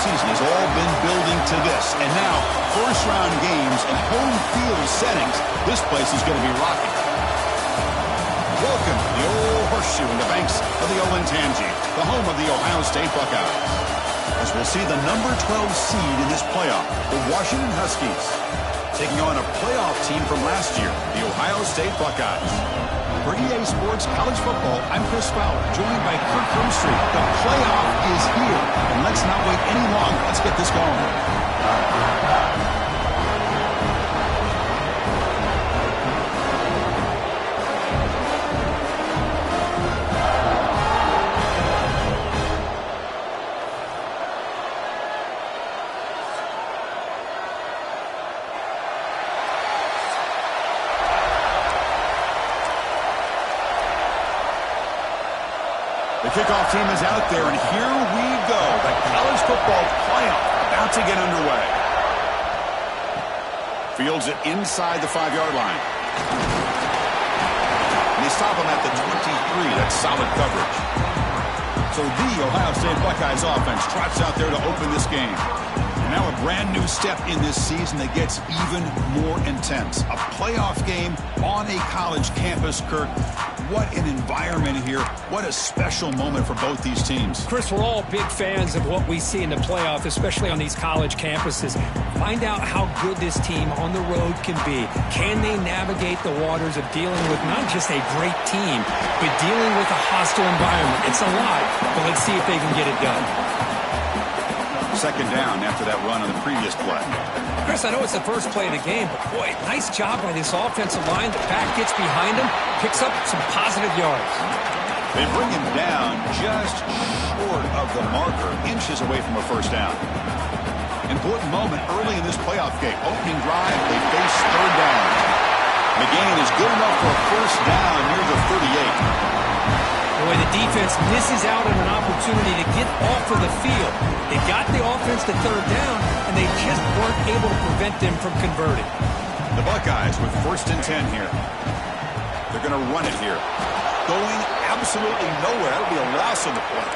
season has all been building to this. And now, first-round games and home field settings. This place is going to be rocking. Welcome to the old horseshoe in the banks of the Olentangy, the home of the Ohio State Buckeyes. As we'll see the number 12 seed in this playoff, the Washington Huskies, taking on a playoff team from last year, the Ohio State Buckeyes. For EA Sports College Football, I'm Chris Fowler, joined by Kirk Broomstreet. The playoff is here, and let's not wait any longer. Let's get this going. The kickoff team is out there, and here we go. The college football playoff about to get underway. Fields it inside the 5-yard line. And they stop him at the 23. That's solid coverage. So the Ohio State Buckeyes offense trots out there to open this game. And now a brand new step in this season that gets even more intense. A playoff game on a college campus, Kirk. What an environment here. What a special moment for both these teams. Chris, we're all big fans of what we see in the playoff, especially on these college campuses. Find out how good this team on the road can be. Can they navigate the waters of dealing with not just a great team, but dealing with a hostile environment? It's a lot, but let's see if they can get it done. Second down after that run on the previous play. Chris, I know it's the first play of the game, but boy, nice job by this offensive line. The back gets behind him, picks up some positive yards. They bring him down just short of the marker, inches away from a first down. Important moment early in this playoff game. Opening drive, they face third down. McGain is good enough for a first down near the 38. Boy, the defense misses out on an opportunity to get off of the field. They got the offense to third down, and they just weren't able to prevent them from converting. The Buckeyes with 1st and 10 here. They're going to run it here. Going absolutely nowhere. That'll be a loss on the play.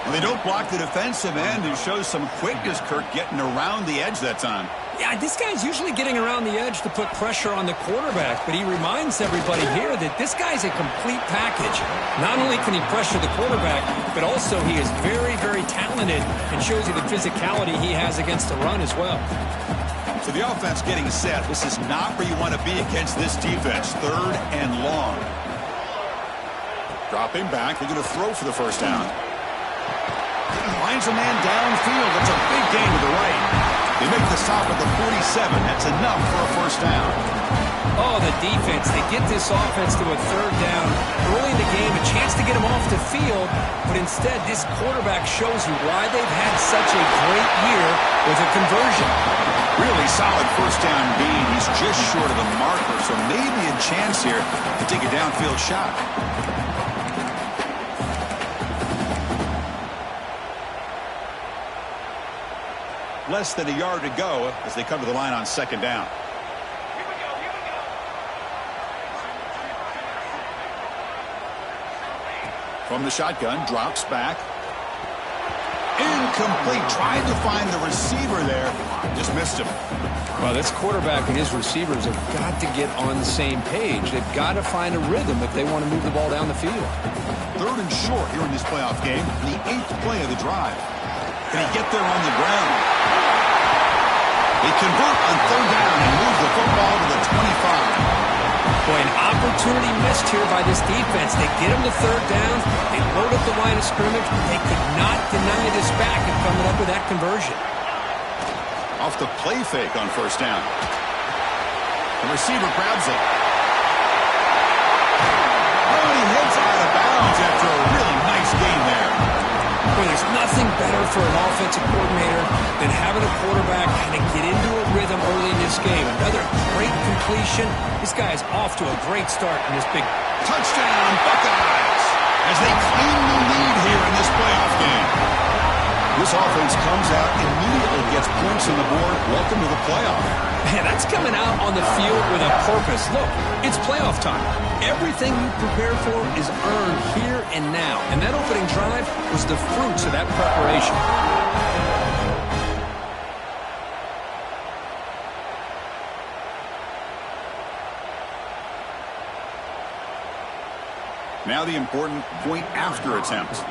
And they don't block the defensive end and shows some quickness, Kirk, getting around the edge that time. Yeah, this guy's usually getting around the edge to put pressure on the quarterback, but he reminds everybody here that this guy's a complete package. Not only can he pressure the quarterback, but also he is very, very talented and shows you the physicality he has against the run as well. So the offense getting set. This is not where you want to be against this defense. 3rd and long. Drop him back. They're going to throw for the first down. Finds a man downfield. That's a big gain to the right. They make the stop at the 47. That's enough for a first down. Oh, the defense. They get this offense to a third down early in the game, a chance to get him off the field, but instead this quarterback shows you why they've had such a great year with a conversion. Really solid first down gain. He's just short of the marker, so maybe a chance here to take a downfield shot. Less than a yard to go as they come to the line on 2nd down. From the shotgun, drops back. Incomplete. Tried to find the receiver there. Just missed him. Well, this quarterback and his receivers have got to get on the same page. They've got to find a rhythm if they want to move the ball down the field. 3rd and short here in this playoff game. The 8th play of the drive. Can he get there on the ground? They convert on 3rd down and move the football to the 25. Boy, an opportunity missed here by this defense. They get him to 3rd down. They load up the line of scrimmage. They could not deny this back and coming up with that conversion. Off the play fake on 1st down. The receiver grabs it. Oh, he hits out of bounds after a really nice gain there. Boy, there's nothing better for an offensive coordinator than having a quarterback kind of get into a rhythm early in this game. Another great completion. This guy is off to a great start in this big touchdown Buckeyes as they claim the lead here in this playoff game. This offense comes out immediately, gets points on the board. Welcome to the playoff. Man, that's coming out on the field with a purpose. Look, it's playoff time. Everything you prepare for is earned here and now. And that opening drive was the fruits of that preparation. Now the important point-after attempt.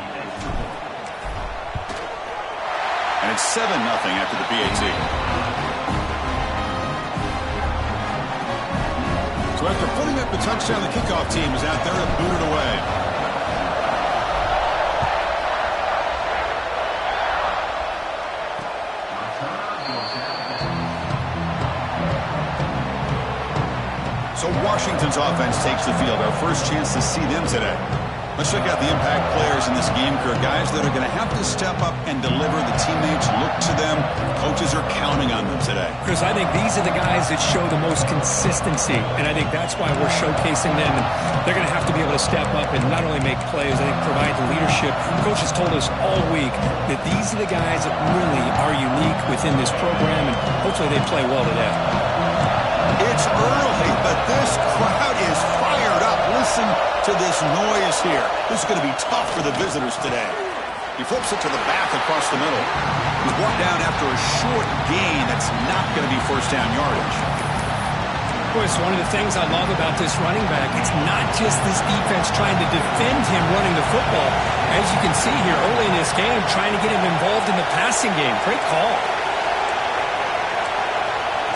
And it's 7-0 after the PAT. So after putting up the touchdown, the kickoff team is out there to boot it away. So Washington's offense takes the field. Our first chance to see them today. Let's check out the impact players in this game, crew. Guys that are going to have to step up and deliver. The teammates look to them. Coaches are counting on them today. Chris, I think these are the guys that show the most consistency, and I think that's why we're showcasing them. And they're going to have to be able to step up and not only make plays, I think provide the leadership. Coaches told us all week that these are the guys that really are unique within this program, and hopefully they play well today. It's early, but this crowd is fired up. Listen to this noise here. This is going to be tough for the visitors today. He flips it to the back across the middle. He's brought down after a short gain. That's not going to be first down yardage. Boy, it's one of the things I love about this running back. It's not just this defense trying to defend him running the football. As you can see here early in this game, trying to get him involved in the passing game. Great call.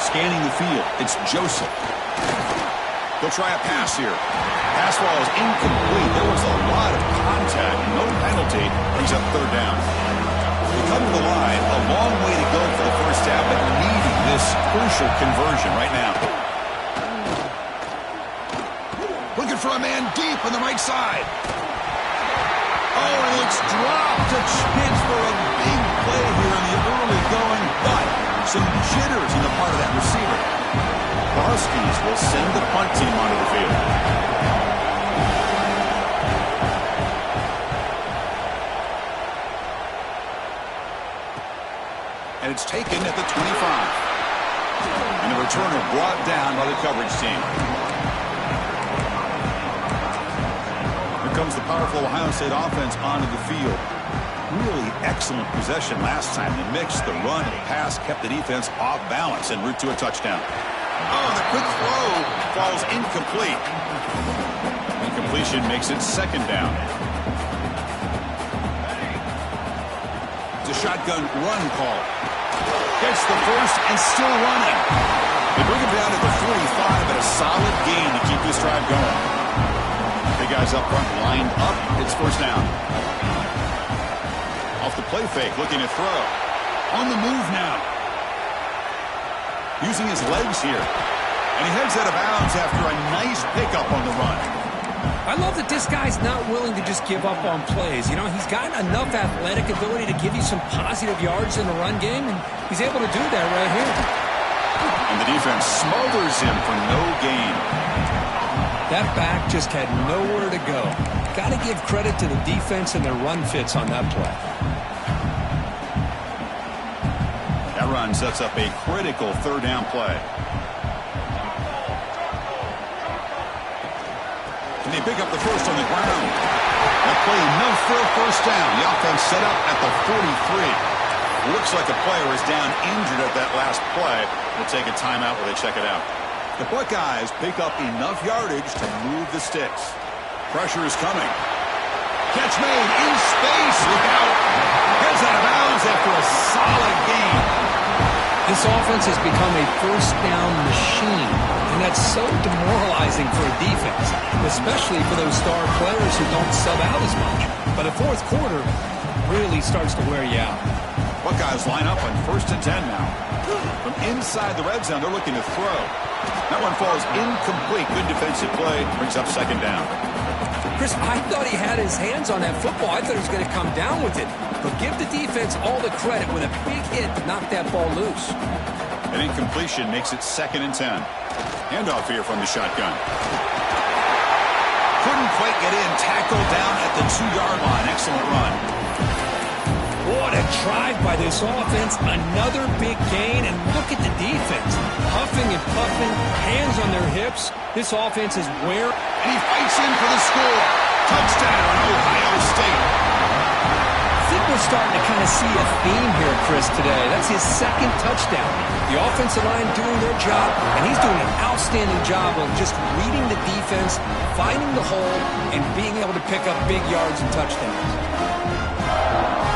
Scanning the field, it's Joseph. They'll try a pass here. Pass ball is incomplete. There was a lot of contact. No penalty. Brings up third down. We come to the line. A long way to go for the first down, but needing this crucial conversion right now. Looking for a man deep on the right side. Oh, and it's dropped. A chance for a big play here in the early going, but some jitters on the part of that receiver. The Huskies will send the punt team onto the field. And it's taken at the 25. And the returner brought down by the coverage team. Here comes the powerful Ohio State offense onto the field. Really excellent possession last time. The mix, the run, and the pass kept the defense off balance en route to a touchdown. Oh, the quick throw falls incomplete. Incompletion makes it second down. It's a shotgun run call. Gets the first and still running. They bring him down to the 45, but a solid gain to keep this drive going. Big guys up front lined up. It's first down. Off the play fake, looking to throw. On the move now. Using his legs here. And he heads out of bounds after a nice pickup on the run. I love that this guy's not willing to just give up on plays. You know, he's got enough athletic ability to give you some positive yards in the run game, and he's able to do that right here. And the defense smothers him for no gain. That back just had nowhere to go. Got to give credit to the defense and their run fits on that play. That run sets up a critical third down play. And they pick up the first on the ground. That play enough for a first down. The offense set up at the 43. Looks like a player is down injured at that last play. We'll take a timeout while they check it out. The Buckeyes pick up enough yardage to move the sticks. Pressure is coming. Catch made in space. Look out. Heads out of bounds after a solid gain. This offense has become a first down machine, and that's so demoralizing for a defense, especially for those star players who don't sub out as much. But the fourth quarter really starts to wear you out. Buckeyes line up on 1st and 10 now. From inside the red zone, they're looking to throw. That one falls incomplete. Good defensive play. Brings up second down. Chris, I thought he had his hands on that football. I thought he was going to come down with it. But give the defense all the credit with a big hit to knock that ball loose. An incompletion makes it 2nd and 10. Handoff here from the shotgun. Couldn't quite get in. Tackled down at the 2-yard line. Excellent run. What a drive by this offense. Another big gain, and look at the defense. Huffing and puffing, hands on their hips. This offense is where... And he fights in for the score. Touchdown, Ohio State. think we're starting to kind of see a theme here, Chris, today. That's his second touchdown. The offensive line doing their job, and he's doing an outstanding job of just reading the defense, finding the hole, and being able to pick up big yards and touchdowns.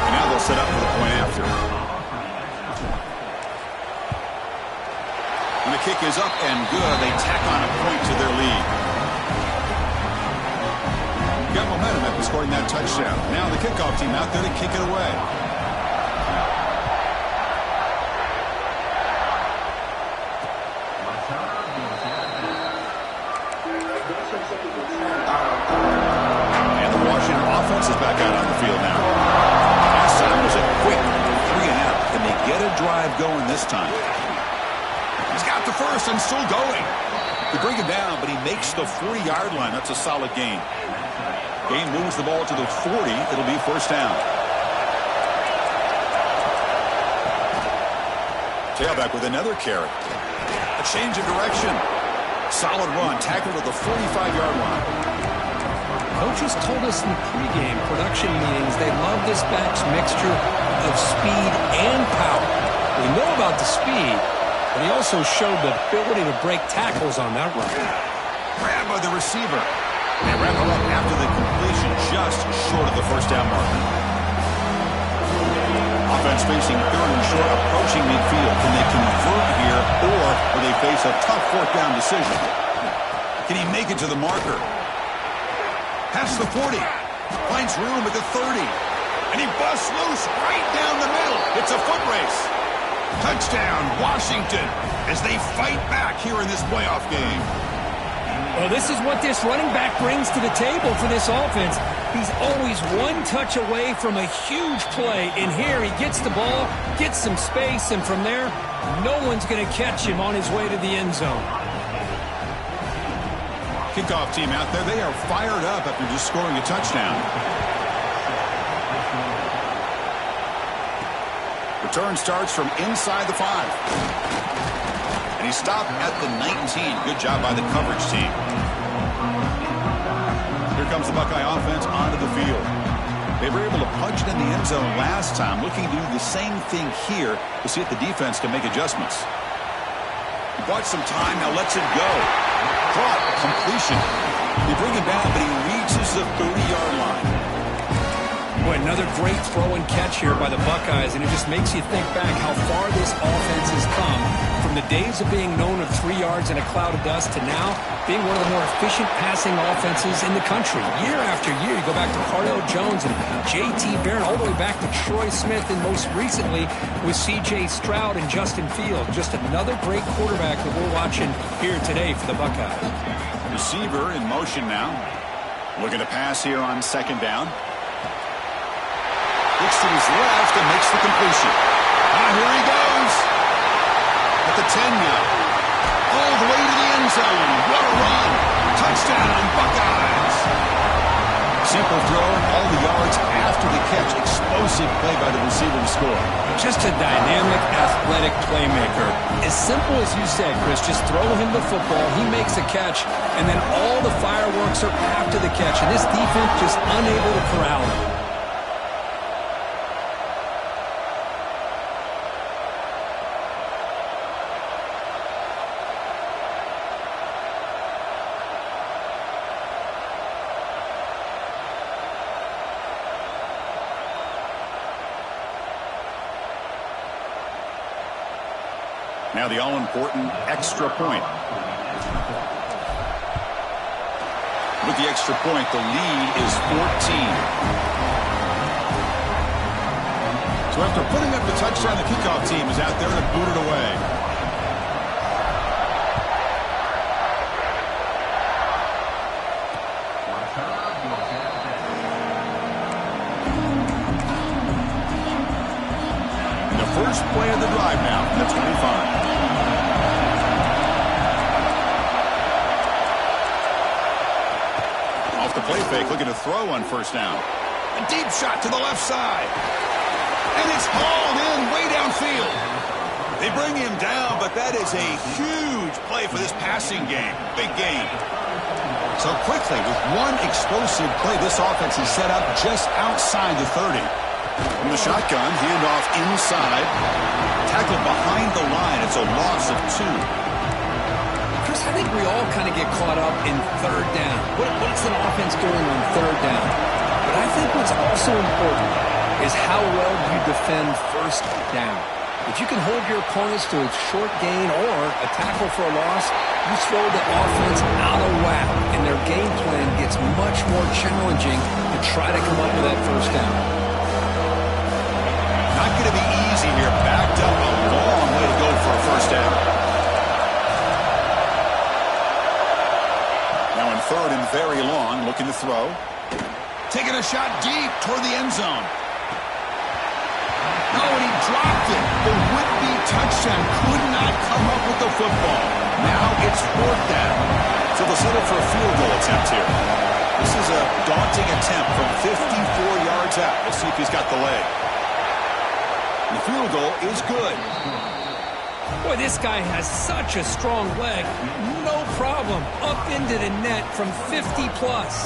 And now they'll set up for the point after. And the kick is up and good. They tack on a point to their lead. Got momentum after scoring that touchdown. Now the kickoff team out there to kick it away. And the Washington offense is back out on the field now. Last time was a quick 3 and out. Can they get a drive going this time? He's got the first and still going. They bring him down, but he makes the 40-yard line. That's a solid gain. Gain moves the ball to the 40. It'll be first down. Tailback with another carry. A change of direction. Solid run. Tackled at the 45-yard line. Coaches told us in the pregame production meetings they love this back's mixture of speed and power. We know about the speed, but he also showed the ability to break tackles on that run. Grabbed by the receiver. And wrap him up after the completion, just short of the first down marker. Offense facing third and short, approaching midfield. Can they convert here, or will they face a tough fourth down decision? Can he make it to the marker? Past the 40. Finds room at the 30. And he busts loose right down the middle. It's a foot race. Touchdown, Washington, as they fight back here in this playoff game. Well, this is what this running back brings to the table for this offense. He's always one touch away from a huge play. And here he gets the ball, gets some space, and from there, no one's going to catch him on his way to the end zone. Kickoff team out there, they are fired up after just scoring a touchdown. Return starts from inside the 5. And he stopped at the 19. Good job by the coverage team. Here comes the Buckeye offense onto the field. They were able to punch it in the end zone last time, looking to do the same thing here to see if the defense can make adjustments. He bought some time, now lets it go. Caught, completion. They bring him down, but he reaches the 30-yard line. Boy, another great throw and catch here by the Buckeyes, and it just makes you think back how far this offense has come from the days of being known of 3 yards in a cloud of dust to now being one of the more efficient passing offenses in the country. Year after year, you go back to Cardell Jones and J.T. Barrett, all the way back to Troy Smith, and most recently with C.J. Stroud and Justin Fields. Just another great quarterback that we're watching here today for the Buckeyes. Receiver in motion now. Looking to pass here on second down. Looks to his left and makes the completion. Here he goes. At the 10 now. All the way to the end zone. What a run. Touchdown, Buckeyes. Simple throw, all the yards after the catch. Explosive play by the receiver to score. Just a dynamic, athletic playmaker. As simple as you said, Chris, just throw him the football, he makes a catch, and then all the fireworks are after the catch. And this defense just unable to corral him. Now the all-important extra point. With the extra point, the lead is 14. So after putting up the touchdown, the kickoff team is out there to boot it away. First play of the drive now from the 25. Off the play fake, looking to throw on first down. A deep shot to the left side. And it's hauled in way downfield. They bring him down, but that is a huge play for this passing game. Big gain. So quickly, with one explosive play, this offense is set up just outside the 30. From the shotgun, handoff inside. Tackle behind the line. It's a loss of 2. Chris, I think we all kind of get caught up in third down. What's an offense doing on third down? But I think what's also important is how well you defend first down. If you can hold your opponents to a short gain or a tackle for a loss, you throw the offense out of whack, and their game plan gets much more challenging to try to come up with that first down. Not going to be easy here. Backed up a long way to go for a first down. Now in third and very long, looking to throw. Taking a shot deep toward the end zone. Oh, and he dropped it. The would-be touchdown could not come up with the football. Now it's fourth down. So they'll settle for a field goal attempt here. This is a daunting attempt from 54 yards out. We'll see if he's got the leg. And the field goal is good. Boy, this guy has such a strong leg. No problem. Up into the net from 50 plus.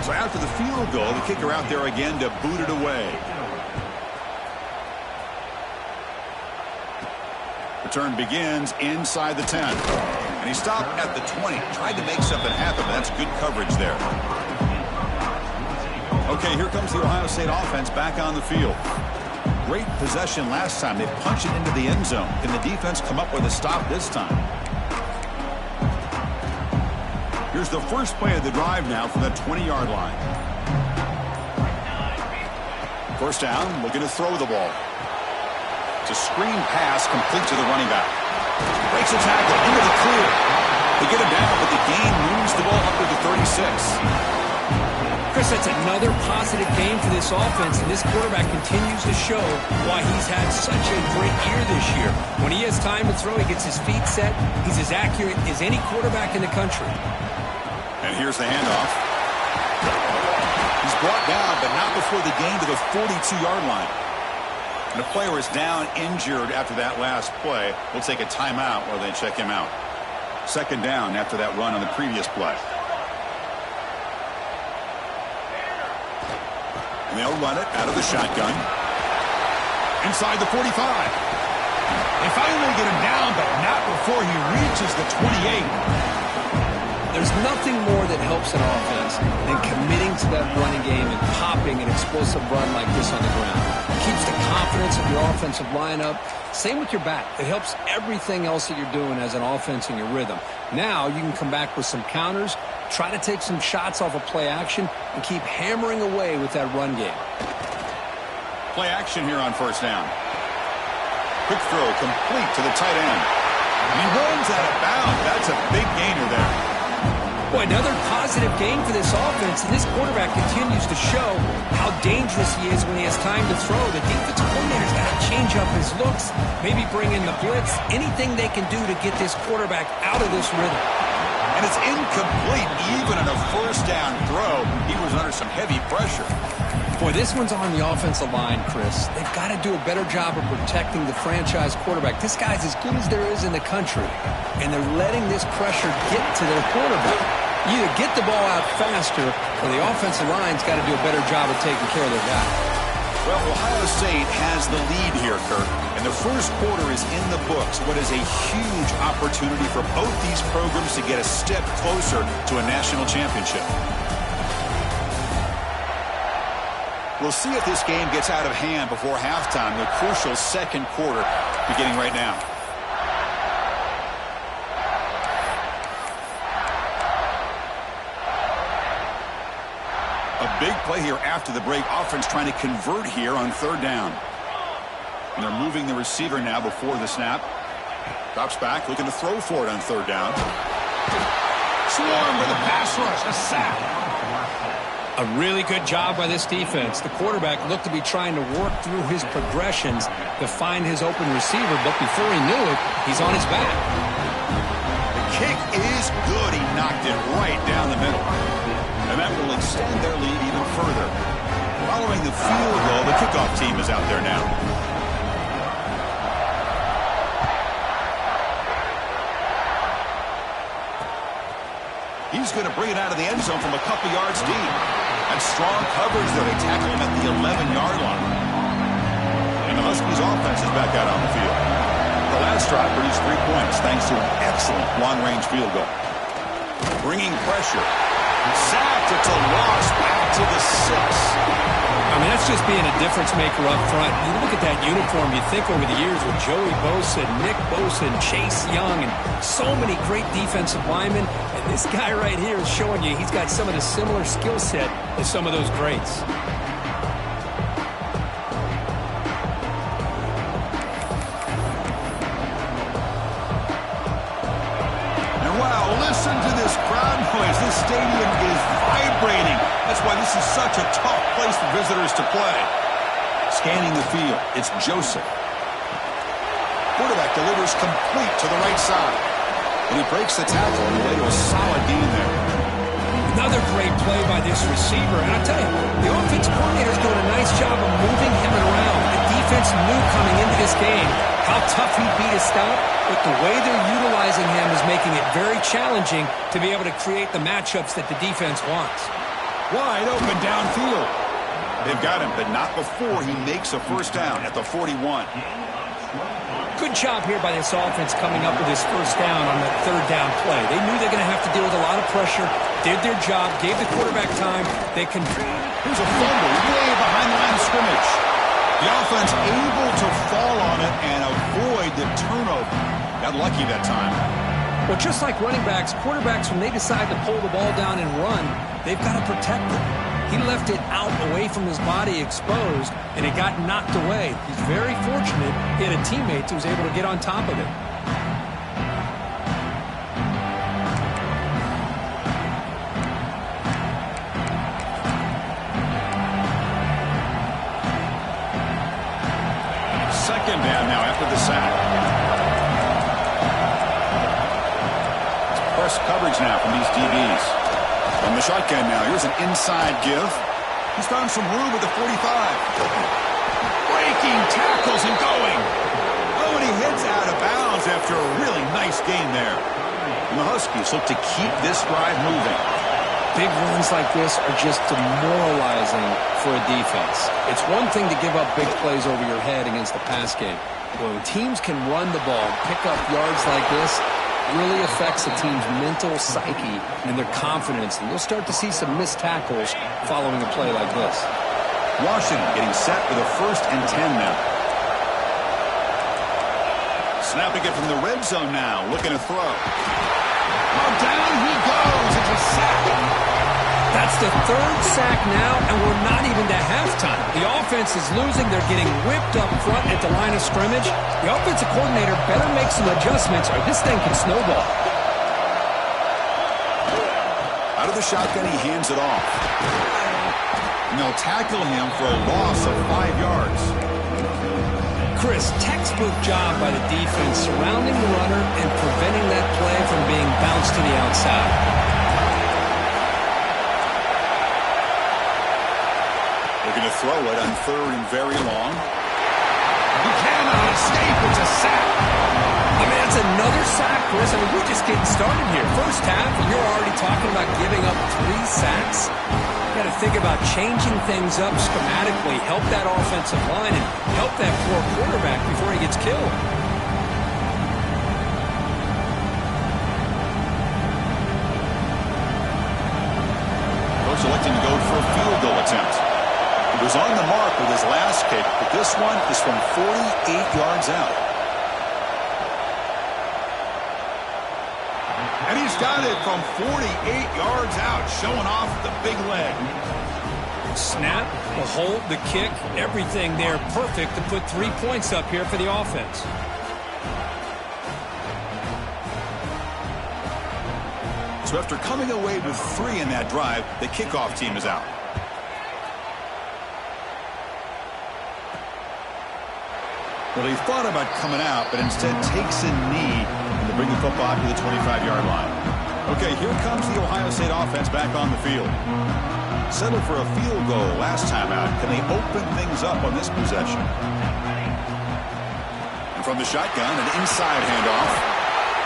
So after the field goal, the kicker out there again to boot it away. Return begins inside the 10. And he stopped at the 20. Tried to make something happen, but that's good coverage there. Okay, here comes the Ohio State offense back on the field. Great possession last time. They punched it into the end zone. Can the defense come up with a stop this time? Here's the first play of the drive now from the 20-yard line. First down, looking to throw the ball. It's a screen pass complete to the running back. Breaks a tackle into the clear. They get him down, but the gain moves the ball up to the 36. Chris, that's another positive game for this offense, and this quarterback continues to show why he's had such a great year this year. When he has time to throw, he gets his feet set. He's as accurate as any quarterback in the country. And here's the handoff. He's brought down, but not before the gain to the 42-yard line. And the player is down injured after that last play. We'll take a timeout while they check him out. Second down after that run on the previous play. And they'll run it out of the shotgun. Inside the 45. They finally get him down, but not before he reaches the 28. There's nothing more that helps an offense than committing to that running game and popping an explosive run like this on the ground. It keeps the confidence of your offensive lineup. Same with your back. It helps everything else that you're doing as an offense in your rhythm. Now you can come back with some counters, try to take some shots off of play action, and keep hammering away with that run game. Play action here on first down. Quick throw complete to the tight end. And he runs out of bounds. That's a big gainer there. Boy, another positive game for this offense, and this quarterback continues to show how dangerous he is when he has time to throw. The defensive coordinator's got to change up his looks, maybe bring in the blitz, anything they can do to get this quarterback out of this rhythm. And it's incomplete. Even on a first down throw, he was under some heavy pressure. Boy, this one's on the offensive line, Chris. They've got to do a better job of protecting the franchise quarterback. This guy's as good as there is in the country, and they're letting this pressure get to their quarterback. You either get the ball out faster, or the offensive line's got to do a better job of taking care of their guy. Well, Ohio State has the lead here, Kirk, and the first quarter is in the books. What is a huge opportunity for both these programs to get a step closer to a national championship. We'll see if this game gets out of hand before halftime, the crucial second quarter beginning right now. A big play here after the break. Offense trying to convert here on third down. And they're moving the receiver now before the snap. Drops back, looking to throw for it on third down. Swarm with a pass rush, a sack. A really good job by this defense. The quarterback looked to be trying to work through his progressions to find his open receiver, but before he knew it, he's on his back. The kick is good. He knocked it right down the middle. And that will extend their lead even further. Following the field goal, the kickoff team is out there now. he's going to bring it out of the end zone from a couple yards deep. That's strong coverage there. They tackle him at the 11-yard line. And the Huskies offense is back out on the field. The last drive produced 3 points thanks to an excellent long-range field goal. Bringing pressure. Sacked. It's a loss back to the 6. I mean, that's just being a difference maker up front. You look at that uniform, you think over the years with Joey Bosa, Nick Bosa, and Chase Young, and so many great defensive linemen. And this guy right here is showing you he's got some of the similar skill set as some of those greats. And wow, listen to this crowd noise. This stadium is vibrating. That's why this is such a tough place for visitors to play. Scanning the field, it's Joseph. Quarterback delivers complete to the right side. And he breaks the tackle on the way to a solid gain there. Another great play by this receiver. And I'll tell you, the offensive coordinator is doing a nice job of moving him around. The defense knew coming into this game how tough he'd be to stop, but the way they're utilizing him is making it very challenging to be able to create the matchups that the defense wants. Wide open downfield. They've got him, but not before he makes a first down at the 41. Good job here by this offense coming up with this first down on that third down play. They knew they're going to have to deal with a lot of pressure, did their job, gave the quarterback time. They can. Here's a fumble way behind the line of scrimmage. The offense able to fall on it and avoid the turnover. Got lucky that time. Well, just like running backs, quarterbacks, when they decide to pull the ball down and run, they've got to protect it. He left it out away from his body exposed, and it got knocked away. He's very fortunate he had a teammate who was able to get on top of it. Second down now after the sack. Press coverage now from these DBs. From the shotgun now, here's an inside give. He's found some room at the 45. Breaking tackles and going. Oh, and he heads out of bounds after a really nice gain there. And the Huskies look to keep this drive moving. Big runs like this are just demoralizing for a defense. It's one thing to give up big plays over your head against the pass game. But when teams can run the ball, pick up yards like this, really affects a team's mental psyche and their confidence. And you'll start to see some missed tackles following a play like this. Washington getting set for the 1st and 10 now. Snapping it from the red zone now, looking to throw. Oh, down he goes. It's a sack. That's the 3rd sack now, and we're not even to halftime. The offense is losing. They're getting whipped up front at the line of scrimmage. The offensive coordinator better make some adjustments or this thing can snowball. Out of the shotgun, he hands it off. And they'll tackle him for a loss of 5 yards. Chris, textbook job by the defense surrounding the runner and preventing that play from being bounced to the outside. Going to throw it on 3rd and very long. He cannot escape. It's a sack. I mean, it's another sack, Chris. I mean, we're just getting started here. First half, and you're already talking about giving up 3 sacks. You got to think about changing things up schematically, help that offensive line, and help that poor quarterback before he gets killed. Coach electing to go for a field goal attempt. He was on the mark with his last kick, but this one is from 48 yards out. And he's got it from 48 yards out, showing off the big leg. Snap, the hold, the kick, everything there perfect to put 3 points up here for the offense. So after coming away with 3 in that drive, the kickoff team is out. Well, he thought about coming out, but instead takes a knee to bring the football to the 25-yard line. Okay, here comes the Ohio State offense back on the field. Settled for a field goal last time out. Can they open things up on this possession? And from the shotgun, an inside handoff.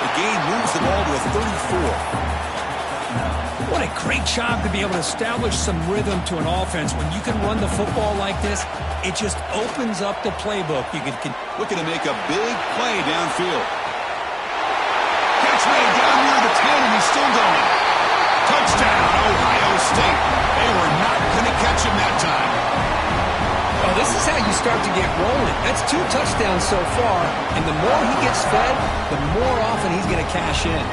The gain moves the ball to the 34. What a great job to be able to establish some rhythm to an offense. When you can run the football like this, it just opens up the playbook. You can looking to make a big play downfield. Catch made down near the 10, and he's still going. Touchdown, Ohio State. They were not going to catch him that time. Oh, this is how you start to get rolling. That's 2 touchdowns so far, and the more he gets fed, the more often he's going to cash in.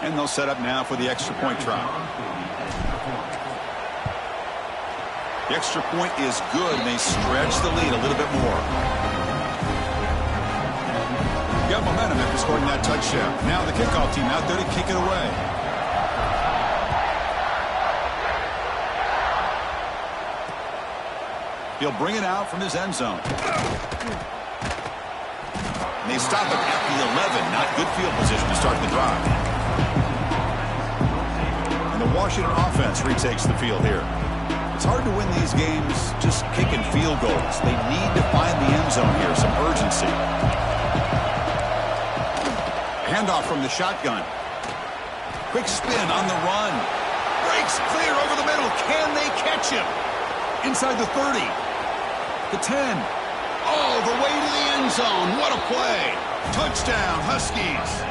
And they'll set up now for the extra point try. The extra point is good, and they stretch the lead a little bit more. Got momentum after scoring that touchdown. Now the kickoff team out there to kick it away. He'll bring it out from his end zone. And they stop him at the 11. Not good field position to start the drive. The Washington offense retakes the field here. It's hard to win these games just kicking field goals. They need to find the end zone here, some urgency. Handoff from the shotgun. Quick spin on the run. Breaks clear over the middle. Can they catch him? Inside the 30. The 10. Oh, the way to the end zone. What a play. Touchdown, Huskies.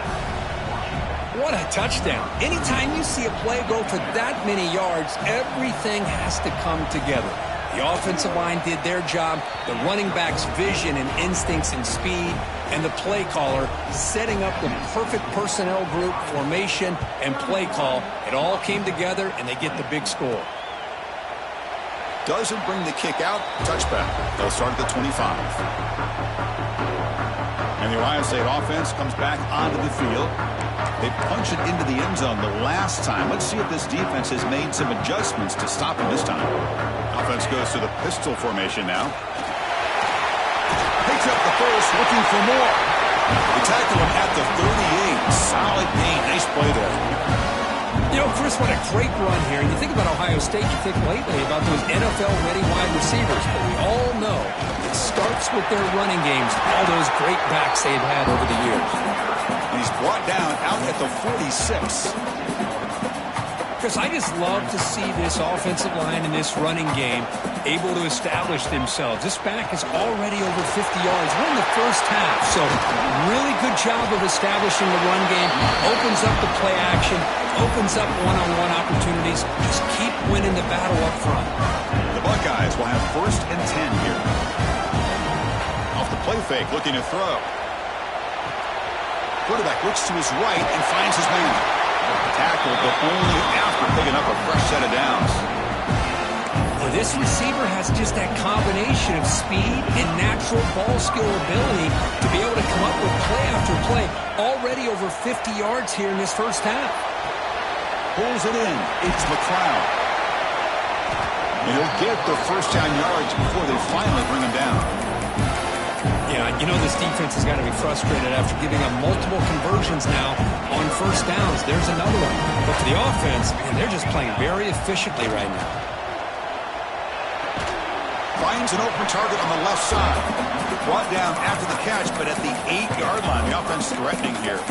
What a touchdown. Anytime you see a play go for that many yards, everything has to come together. The offensive line did their job, the running back's vision and instincts and speed, and the play caller setting up the perfect personnel group, formation, and play call. It all came together, and they get the big score. Doesn't bring the kick out. Touchback. They'll start at the 25. And the Ohio State offense comes back onto the field. They punch it into the end zone the last time. Let's see if this defense has made some adjustments to stop him this time. Offense goes to the pistol formation now. Picks up the first, looking for more. They tackle him at the 38. Solid gain. Nice play there. You know, Chris, what a great run here. And you think about Ohio State, you think lately about those NFL-ready wide receivers. But we all know it starts with their running games, all those great backs they've had over the years. And he's brought down out at the 46. Chris, I just love to see this offensive line and this running game able to establish themselves. This back is already over 50 yards. We're in the first half, so really good job of establishing the run game. Opens up the play action, opens up one-on-one opportunities. Just keep winning the battle up front. The Buckeyes will have 1st and 10 here. Off the play fake, looking to throw. Quarterback looks to his right and finds his man. Tackled, but only after picking up a fresh set of downs. Well, this receiver has just that combination of speed and natural ball skill ability to be able to come up with play after play. Already over 50 yards here in this first half. Pulls it in. It's McLeod. And he'll get the first down yards before they finally bring him down. Yeah, you know this defense has got to be frustrated after giving up multiple conversions now on first downs. There's another one. But for the offense, man, they're just playing very efficiently right now. Finds an open target on the left side. Brought down after the catch, but at the 8-yard line. The offense threatening here.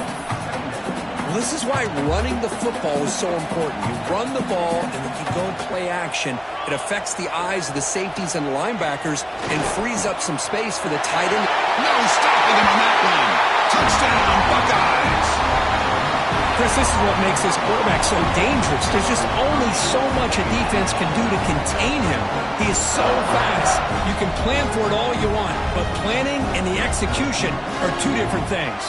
Well, this is why running the football is so important. You run the ball, and then you go play action. It affects the eyes of the safeties and the linebackers and frees up some space for the tight end. No stopping him on that one. Touchdown, Buckeyes. Chris, this is what makes this quarterback so dangerous. There's just only so much a defense can do to contain him. He is so fast. You can plan for it all you want, but planning and the execution are two different things.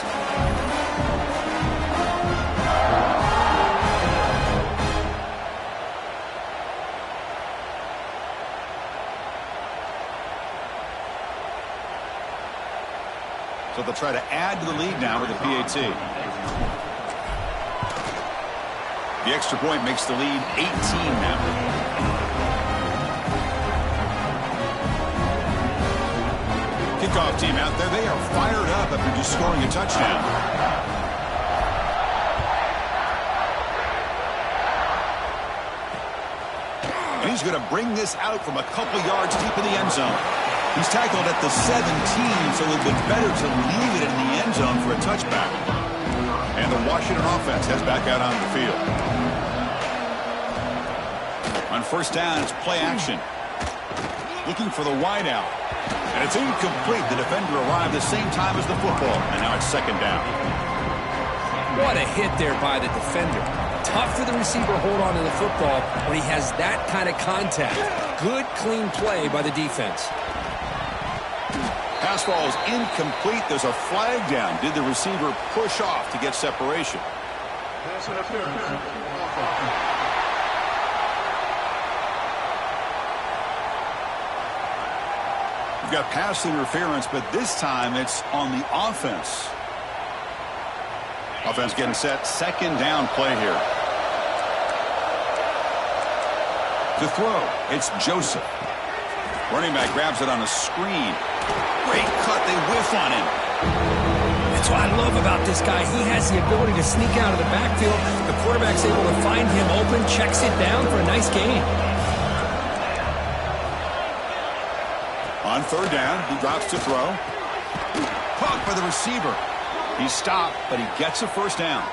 So they'll try to add to the lead now with a PAT. The extra point makes the lead 18 now. Kickoff team out there. They are fired up after just scoring a touchdown. he's going to bring this out from a couple yards deep in the end zone. He's tackled at the 17, so it would have been better to leave it in the end zone for a touchback. And the Washington offense heads back out on the field. On first down, it's play action. Looking for the wideout. And it's incomplete. The defender arrived the same time as the football. And now it's second down. What a hit there by the defender. Tough for the receiver to hold on to the football when he has that kind of contact. Good, clean play by the defense. Pass ball is incomplete. There's a flag down. Did the receiver push off to get separation? Pass interference. You've got pass interference, but this time it's on the offense. Offense getting set. Second down play here. To throw, it's Joseph. Running back grabs it on a screen. Great cut. They whiff on him. That's what I love about this guy. He has the ability to sneak out of the backfield. The quarterback's able to find him open, checks it down for a nice gain. On third down, he drops to throw. Caught by the receiver. He's stopped, but he gets a first down.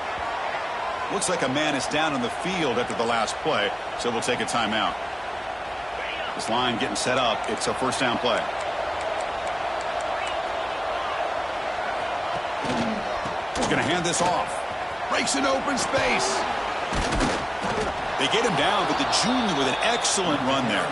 Looks like a man is down on the field after the last play, so we'll take a timeout. This line getting set up. It's a first down play. He's going to hand this off. Breaks an open space. They get him down, but the junior with an excellent run there.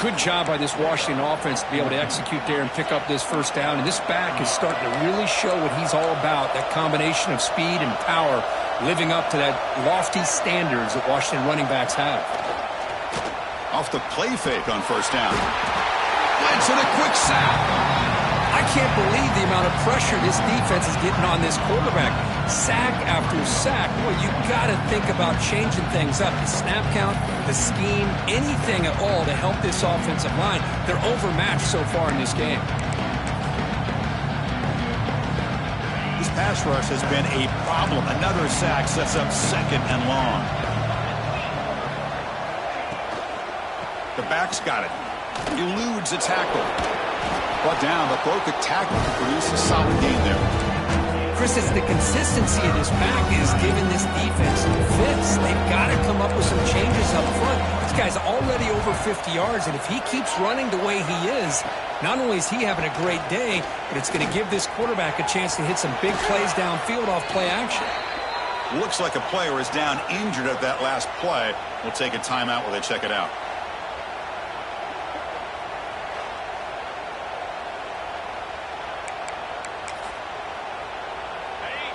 Good job by this Washington offense to be able to execute there and pick up this first down. And this back is starting to really show what he's all about, that combination of speed and power, living up to that lofty standards that Washington running backs have. Off the play fake on first down. Blitz and a quick sack. I can't believe the amount of pressure this defense is getting on this quarterback. Sack after sack. Boy, you got to think about changing things up. The snap count, the scheme, anything at all to help this offensive line. They're overmatched so far in this game. This pass rush has been a problem. Another sack sets up second and long. The back's got it. Eludes a tackle. Brought down, but broke the tackle to produce a solid gain there. Chris, it's the consistency of this back is giving this defense fits. They've got to come up with some changes up front. This guy's already over 50 yards, and if he keeps running the way he is, not only is he having a great day, but it's going to give this quarterback a chance to hit some big plays downfield off play action. Looks like a player is down injured at that last play. We'll take a timeout while they check it out.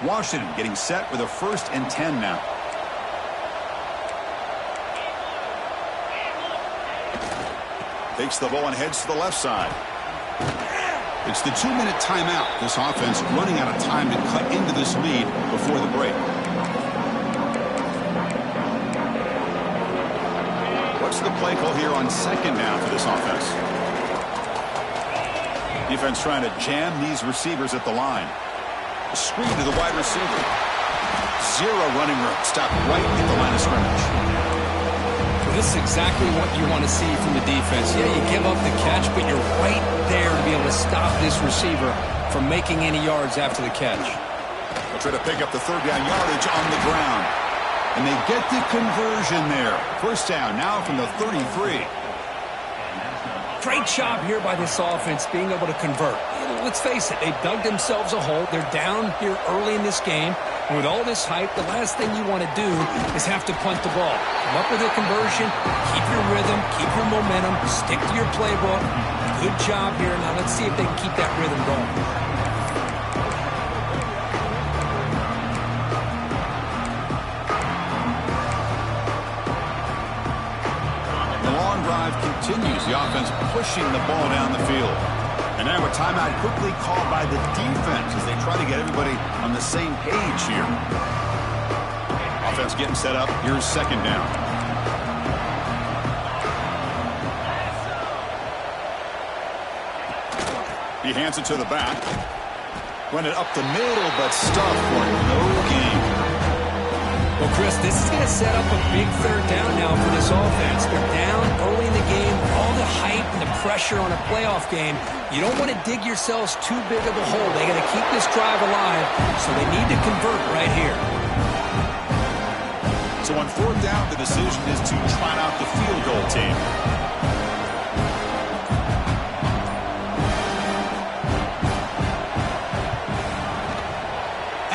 Washington getting set with a 1st and 10 now. Takes the ball and heads to the left side. It's the 2-minute timeout. This offense running out of time to cut into this lead before the break. What's the play call here on second down for this offense? Defense trying to jam these receivers at the line. A screen to the wide receiver. Zero running room. Stopped right at the line of scrimmage. Well, this is exactly what you want to see from the defense. Yeah, you give up the catch, but you're right there to be able to stop this receiver from making any yards after the catch. They'll try to pick up the third down yardage on the ground. And they get the conversion there. First down now from the 33. Great job here by this offense being able to convert. Let's face it, they've dug themselves a hole. They're down here early in this game. And with all this hype, the last thing you want to do is have to punt the ball. Come up with a conversion, keep your rhythm, keep your momentum, stick to your playbook. Good job here. Now let's see if they can keep that rhythm going. Continues the offense pushing the ball down the field. And now a timeout quickly called by the defense as they try to get everybody on the same page here. Offense getting set up. Here's second down. He hands it to the back. Run it up the middle, but stuffed for no gain. Well, Chris, this is going to set up a big third down now for this offense. They're down early in the game, all the hype and the pressure on a playoff game. You don't want to dig yourselves too big of a hole. They got to keep this drive alive, so they need to convert right here. So on fourth down, the decision is to trot out the field goal team.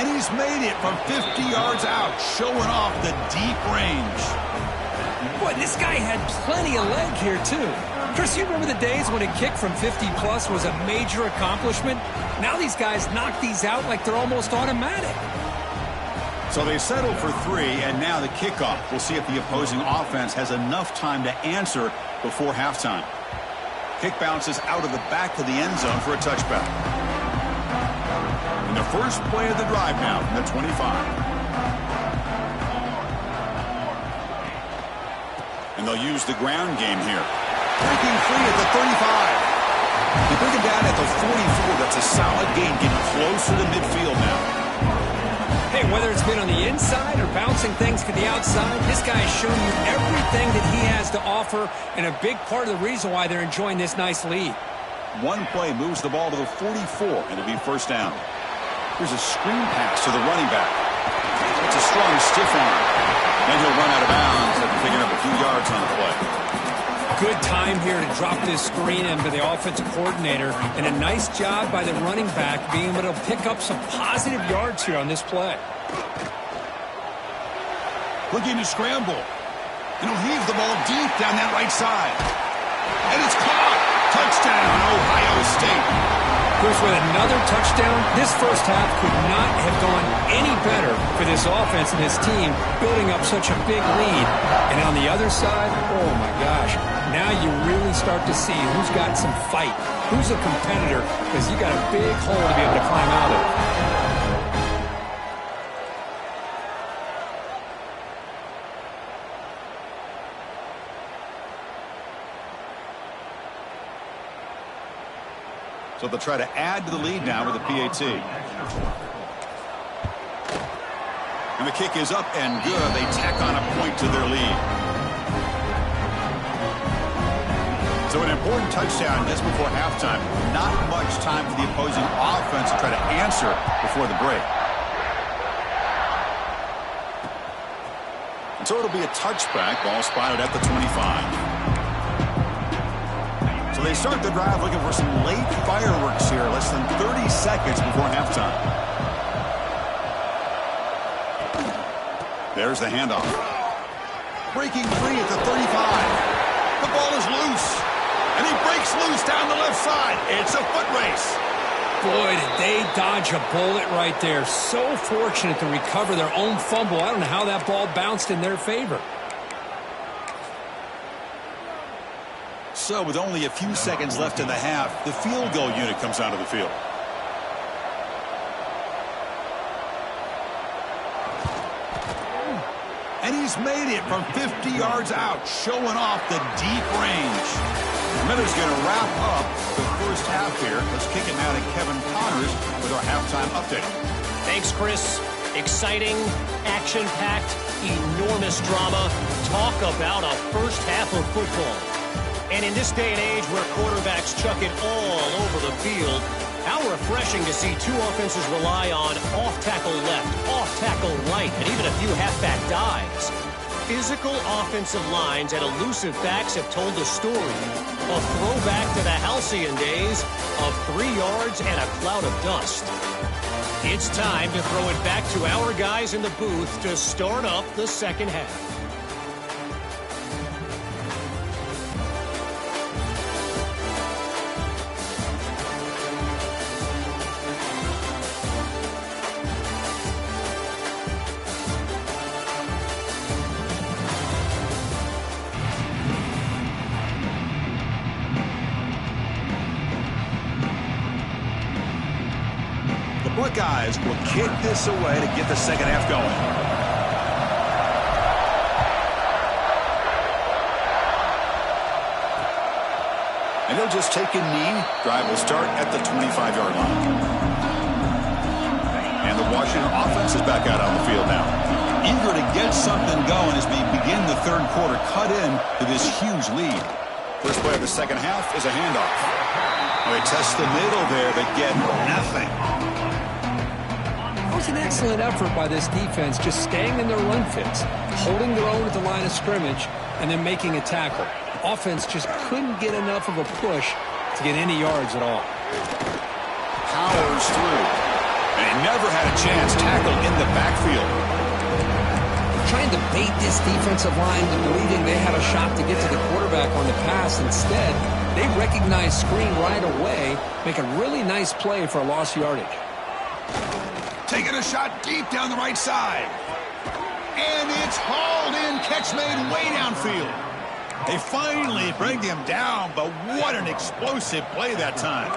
And he's made it from 50 yards out, showing off the deep range. Boy, this guy had plenty of leg here, too. Chris, you remember the days when a kick from 50-plus was a major accomplishment? Now these guys knock these out like they're almost automatic. So they settled for 3, and now the kickoff. We'll see if the opposing offense has enough time to answer before halftime. Kick bounces out of the back of the end zone for a touchback. And the first play of the drive now from the 25. And they'll use the ground game here. Breaking free at the 35. They bring him down at the 44. That's a solid gain, getting closer to midfield now. Hey, whether it's been on the inside or bouncing things to the outside, this guy has shown you everything that he has to offer, and a big part of the reason why they're enjoying this nice lead. One play moves the ball to the 44, and it'll be first down. Here's a screen pass to the running back. It's a strong stiff arm. Then he'll run out of bounds after picking up a few yards on the play. Good time here to drop this screen in by the offensive coordinator, and a nice job by the running back being able to pick up some positive yards here on this play. Looking to scramble. And he'll heave the ball deep down that right side. And it's caught. Touchdown, Ohio State. Chris, with another touchdown, this first half could not have gone any better for this offense and this team, building up such a big lead. And on the other side, oh my gosh, now you really start to see who's got some fight, who's a competitor, because you got a big hole to be able to climb out of. So they'll try to add to the lead now with a PAT. And the kick is up and good. They tack on a point to their lead. So an important touchdown just before halftime. Not much time for the opposing offense to try to answer before the break. And so it'll be a touchback. Ball spotted at the 25. So they start the drive looking for some late fireworks here, less than 30 seconds before halftime. There's the handoff. Breaking free at the 35. The ball is loose. And he breaks loose down the left side. It's a foot race. Boy, did they dodge a bullet right there. So fortunate to recover their own fumble. I don't know how that ball bounced in their favor. So with only a few seconds left in the half, the field goal unit comes out of the field. And he's made it from 50 yards out, showing off the deep range. Miller's going to wrap up the first half here. Let's kick it now to Kevin Connors with our halftime update. Thanks, Chris. Exciting, action-packed, enormous drama. Talk about a first half of football. And in this day and age where quarterbacks chuck it all over the field, how refreshing to see two offenses rely on off-tackle left, off-tackle right, and even a few halfback dives. Physical offensive lines and elusive backs have told the story. A throwback to the halcyon days of 3 yards and a cloud of dust. It's time to throw it back to our guys in the booth to start up the second half. Buckeyes will kick this away to get the second half going. And he'll just take a knee. Drive will start at the 25-yard line. And the Washington offense is back out on the field now. eager to get something going as we begin the third quarter, cut in to this huge lead. First play of the second half is a handoff. Oh, he tests the middle there, but get nothing. That was an excellent effort by this defense, just staying in their run fits, holding their own at the line of scrimmage, and then making a tackle. Offense just couldn't get enough of a push to get any yards at all. Powers through. And he never had a chance tackled in the backfield. Trying to bait this defensive line into believing they had a shot to get to the quarterback on the pass. Instead, they recognize screen right away, make a really nice play for a lost yardage. Taking a shot deep down the right side. And it's hauled in, catch made way downfield. They finally bring him down, but what an explosive play that time.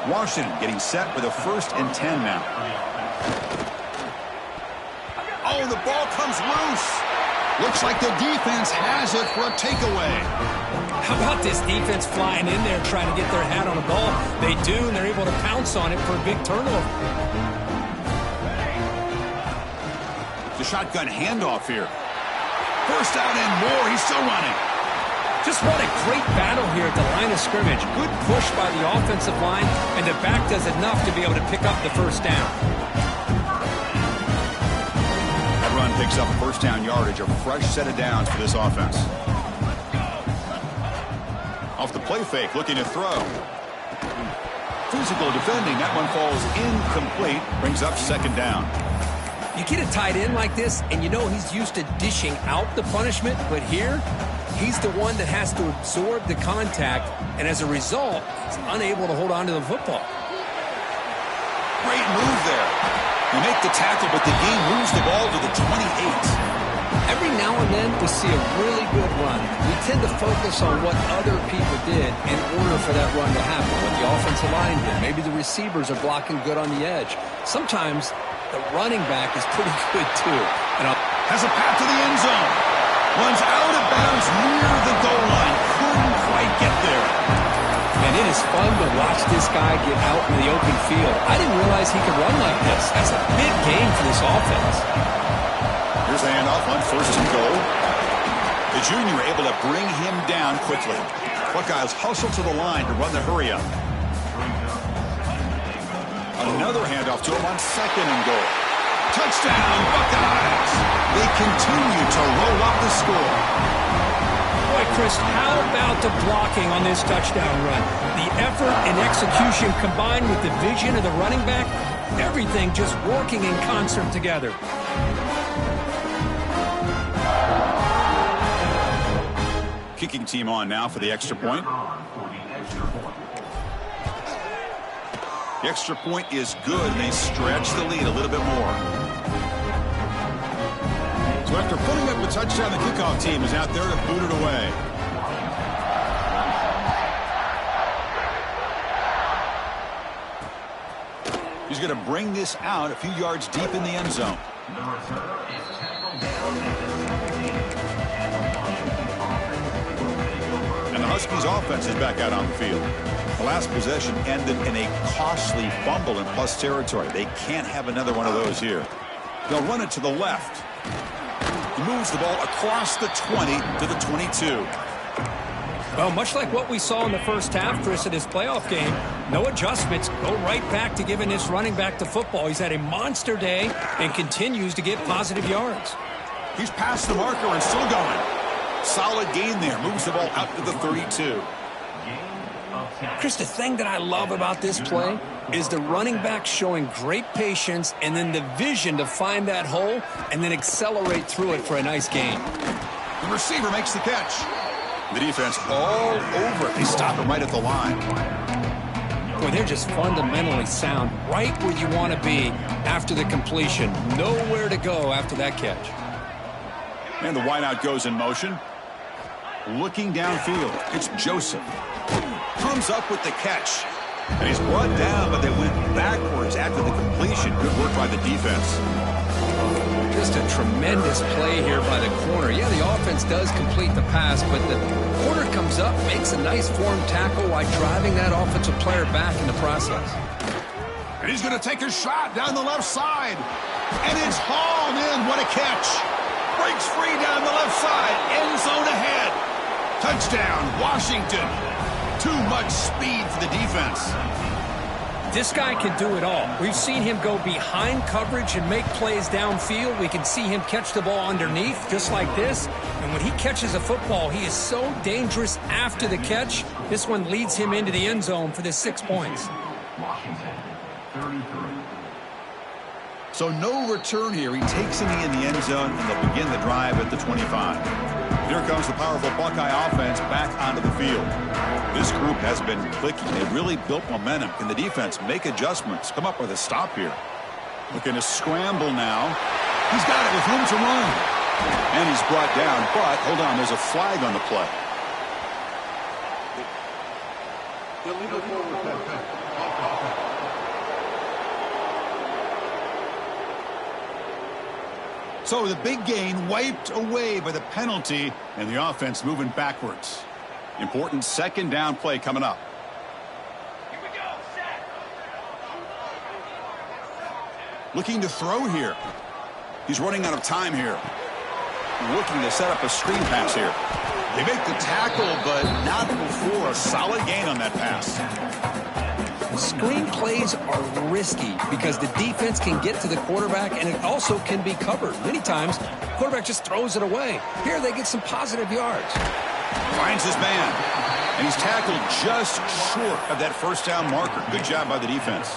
Washington getting set with a 1st and 10 now. Oh, the ball comes loose. Looks like the defense has it for a takeaway. How about this defense flying in there trying to get their hat on the ball? They do, and they're able to pounce on it for a big turnover. The shotgun handoff here. First out and more. He's still running. Just what a great battle here at the line of scrimmage. Good push by the offensive line, and the back does enough to be able to pick up the first down. That run picks up first down yardage, a fresh set of downs for this offense. Off the play fake, looking to throw. Physical defending. That one falls incomplete. Brings up second down. You get a tight end like this, and you know he's used to dishing out the punishment, but here, he's the one that has to absorb the contact, and as a result, he's unable to hold on to the football. Great move there. You make the tackle, but the game moves the ball to the 28. Every now and then, we see a really good run. We tend to focus on what other people did in order for that run to happen, what the offensive line did. Maybe the receivers are blocking good on the edge. Sometimes the running back is pretty good, too. And has a path to the end zone. Runs out of bounds near the goal line. Couldn't quite get there. And it is fun to watch this guy get out in the open field. I didn't realize he could run like this. That's a big game for this offense. Here's a handoff on 1st and goal. The junior able to bring him down quickly. Buckeyes hustle to the line to run the hurry up. Another handoff to him on 2nd and goal. Touchdown, Buckeyes! They continue to roll up the score. Boy, Chris, how about the blocking on this touchdown run? The effort and execution combined with the vision of the running back, everything just working in concert together. Kicking team on now for the extra point. The extra point is good, and they stretch the lead a little bit more. So after putting up a touchdown, the kickoff team is out there to boot it away. He's going to bring this out a few yards deep in the end zone. And the Huskies offense is back out on the field. The last possession ended in a costly fumble in plus territory. They can't have another one of those here. They'll run it to the left. He moves the ball across the 20 to the 22. Well, much like what we saw in the first half, Chris, in this playoff game, no adjustments. Go right back to giving this running back the football. He's had a monster day and continues to get positive yards. He's past the marker and still going. Solid gain there. Moves the ball out to the 32. Chris, the thing that I love about this play is the running back showing great patience and then the vision to find that hole and then accelerate through it for a nice gain. The receiver makes the catch. The defense all over it. They stop him right at the line. Boy, they're just fundamentally sound, right where you want to be after the completion. Nowhere to go after that catch. And the wideout goes in motion. Looking downfield, it's Joseph. Comes up with the catch. And he's brought down, but they went backwards after the completion. Good work by the defense. Just a tremendous play here by the corner. Yeah, the offense does complete the pass, but the corner comes up, makes a nice form tackle while driving that offensive player back in the process. And he's going to take a shot down the left side. And it's hauled hauled in. What a catch. Breaks free down the left side. End zone ahead. Touchdown, Washington. Too much speed for the defense. This guy can do it all. We've seen him go behind coverage and make plays downfield. We can see him catch the ball underneath just like this. And when he catches a football, he is so dangerous after the catch. This one leads him into the end zone for the 6 points. So no return here. He takes it in the end zone, and they'll begin the drive at the 25. Here comes the powerful Buckeye offense back onto the field. This group has been clicking. They've really built momentum. Can the defense make adjustments? Come up with a stop here. Looking to scramble now. He's got it with room to run. And he's brought down, but hold on, there's a flag on the play. Illegal forward. So the big gain wiped away by the penalty, and the offense moving backwards. Important second down play coming up. Here we go, set. Looking to throw here. He's running out of time here. Looking to set up a screen pass here. They make the tackle, but not before a solid gain on that pass. Screen plays are risky because the defense can get to the quarterback, and it also can be covered. Many times, the quarterback just throws it away. Here they get some positive yards. Finds his man, and he's tackled just short of that first down marker. Good job by the defense.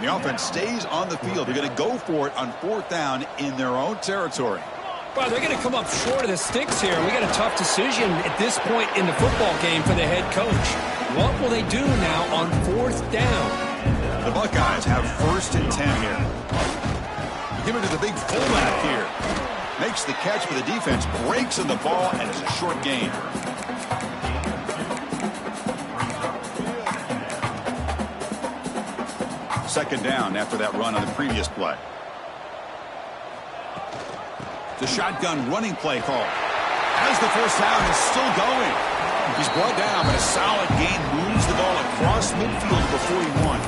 The offense stays on the field. They're going to go for it on fourth down in their own territory. Well, they're going to come up short of the sticks here. We got a tough decision at this point in the football game for the head coach. What will they do now on fourth down? The Buckeyes have 1st and 10 here. Give it to the big fullback here. Makes the catch for the defense, breaks in the ball, and it's a short gain. Second down after that run on the previous play. The shotgun running play call. As the first down is still going. He's brought down, but a solid gain moves the ball across midfield to the 41.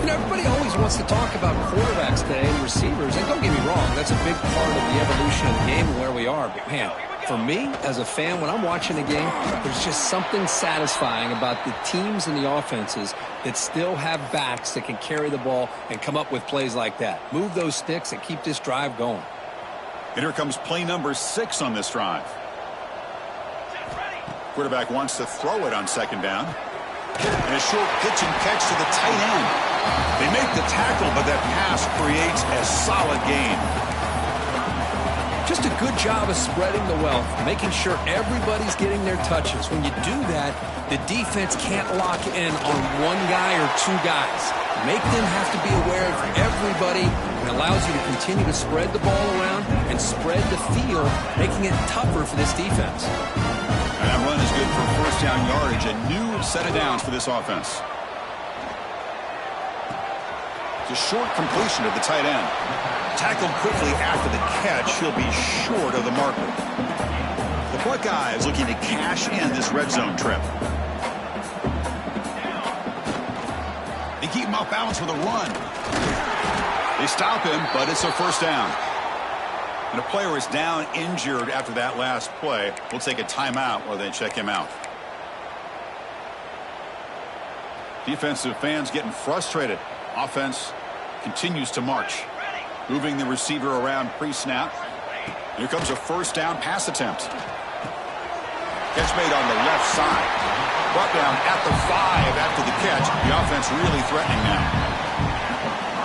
You know, everybody always wants to talk about quarterbacks today and receivers, and don't get me wrong, that's a big part of the evolution of the game and where we are. But, man, for me, as a fan, when I'm watching a game, there's just something satisfying about the teams and the offenses that still have backs that can carry the ball and come up with plays like that. Move those sticks and keep this drive going. And here comes play number 6 on this drive. Quarterback wants to throw it on second down. And a short pitch and catch to the tight end. They make the tackle, but that pass creates a solid gain. Just a good job of spreading the wealth, making sure everybody's getting their touches. When you do that, the defense can't lock in on one guy or two guys. Make them have to be aware of everybody. It allows you to continue to spread the ball around and spread the field, making it tougher for this defense. And that run is good for first down yardage. A new set of downs for this offense. It's a short completion of the tight end. Tackled quickly after the catch. He'll be short of the marker. The Buckeyes looking to cash in this red zone trip. They keep him off balance with a run. They stop him, but it's a first down. And a player is down injured after that last play. We'll take a timeout while they check him out. Defensive fans getting frustrated. Offense continues to march. Moving the receiver around pre-snap. Here comes a first down pass attempt. Catch made on the left side. Brought down at the 5 after the catch. The offense really threatening now.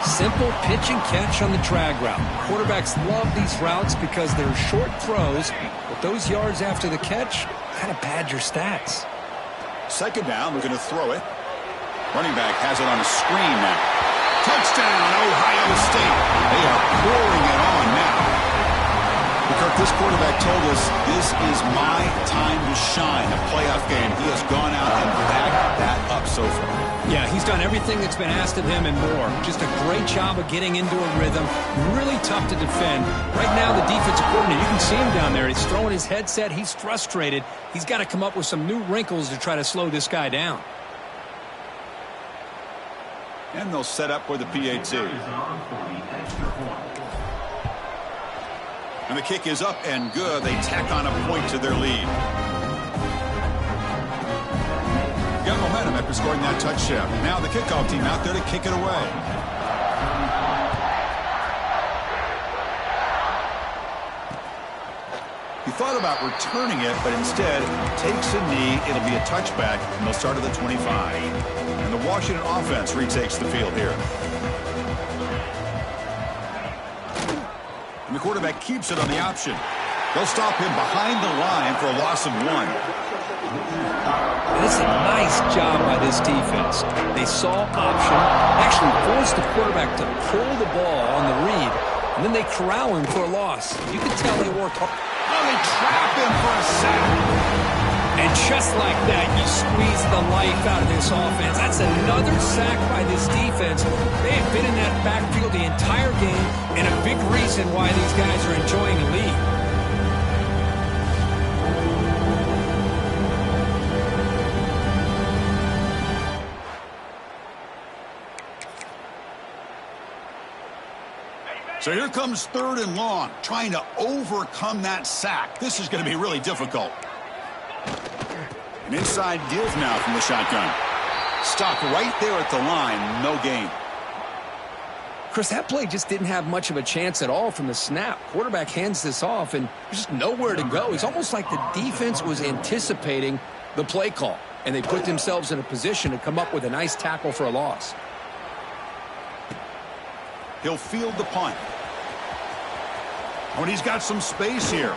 Simple pitch and catch on the drag route. Quarterbacks love these routes because they're short throws, but those yards after the catch kind of pad your stats. Second down, we're going to throw it. Running back has it on a screen now. Touchdown, Ohio State. They are pouring it on now. Kirk, this quarterback told us this is my time to shine. A playoff game. He has gone out and backed that up so far. Yeah, he's done everything that's been asked of him and more. Just a great job of getting into a rhythm. Really tough to defend. Right now, the defensive coordinator, you can see him down there. He's throwing his headset. He's frustrated. He's got to come up with some new wrinkles to try to slow this guy down. And they'll set up for the PAT. And the kick is up and good. They tack on a point to their lead. Got momentum after scoring that touchdown. Now the kickoff team out there to kick it away. He thought about returning it, but instead takes a knee. It'll be a touchback, and they'll start at the 25. And the Washington offense retakes the field here. And the quarterback keeps it on the option. They'll stop him behind the line for a loss of 1. This is a nice job by this defense. They saw option, actually forced the quarterback to pull the ball on the read, and then they corral him for a loss. You can tell they worked hard. Oh, they trap him for a sack. And just like that, you squeeze the life out of this offense. That's another sack by this defense. They have been in that backfield the entire game, and a big reason why these guys are enjoying the lead. So here comes 3rd and long, trying to overcome that sack. This is going to be really difficult. An inside give now from the shotgun. Stopped right there at the line, no gain. Chris, that play just didn't have much of a chance at all from the snap. Quarterback hands this off, and there's just nowhere to go. It's almost like the defense was anticipating the play call, and they put themselves in a position to come up with a nice tackle for a loss. He'll field the punt. Oh, and he's got some space here.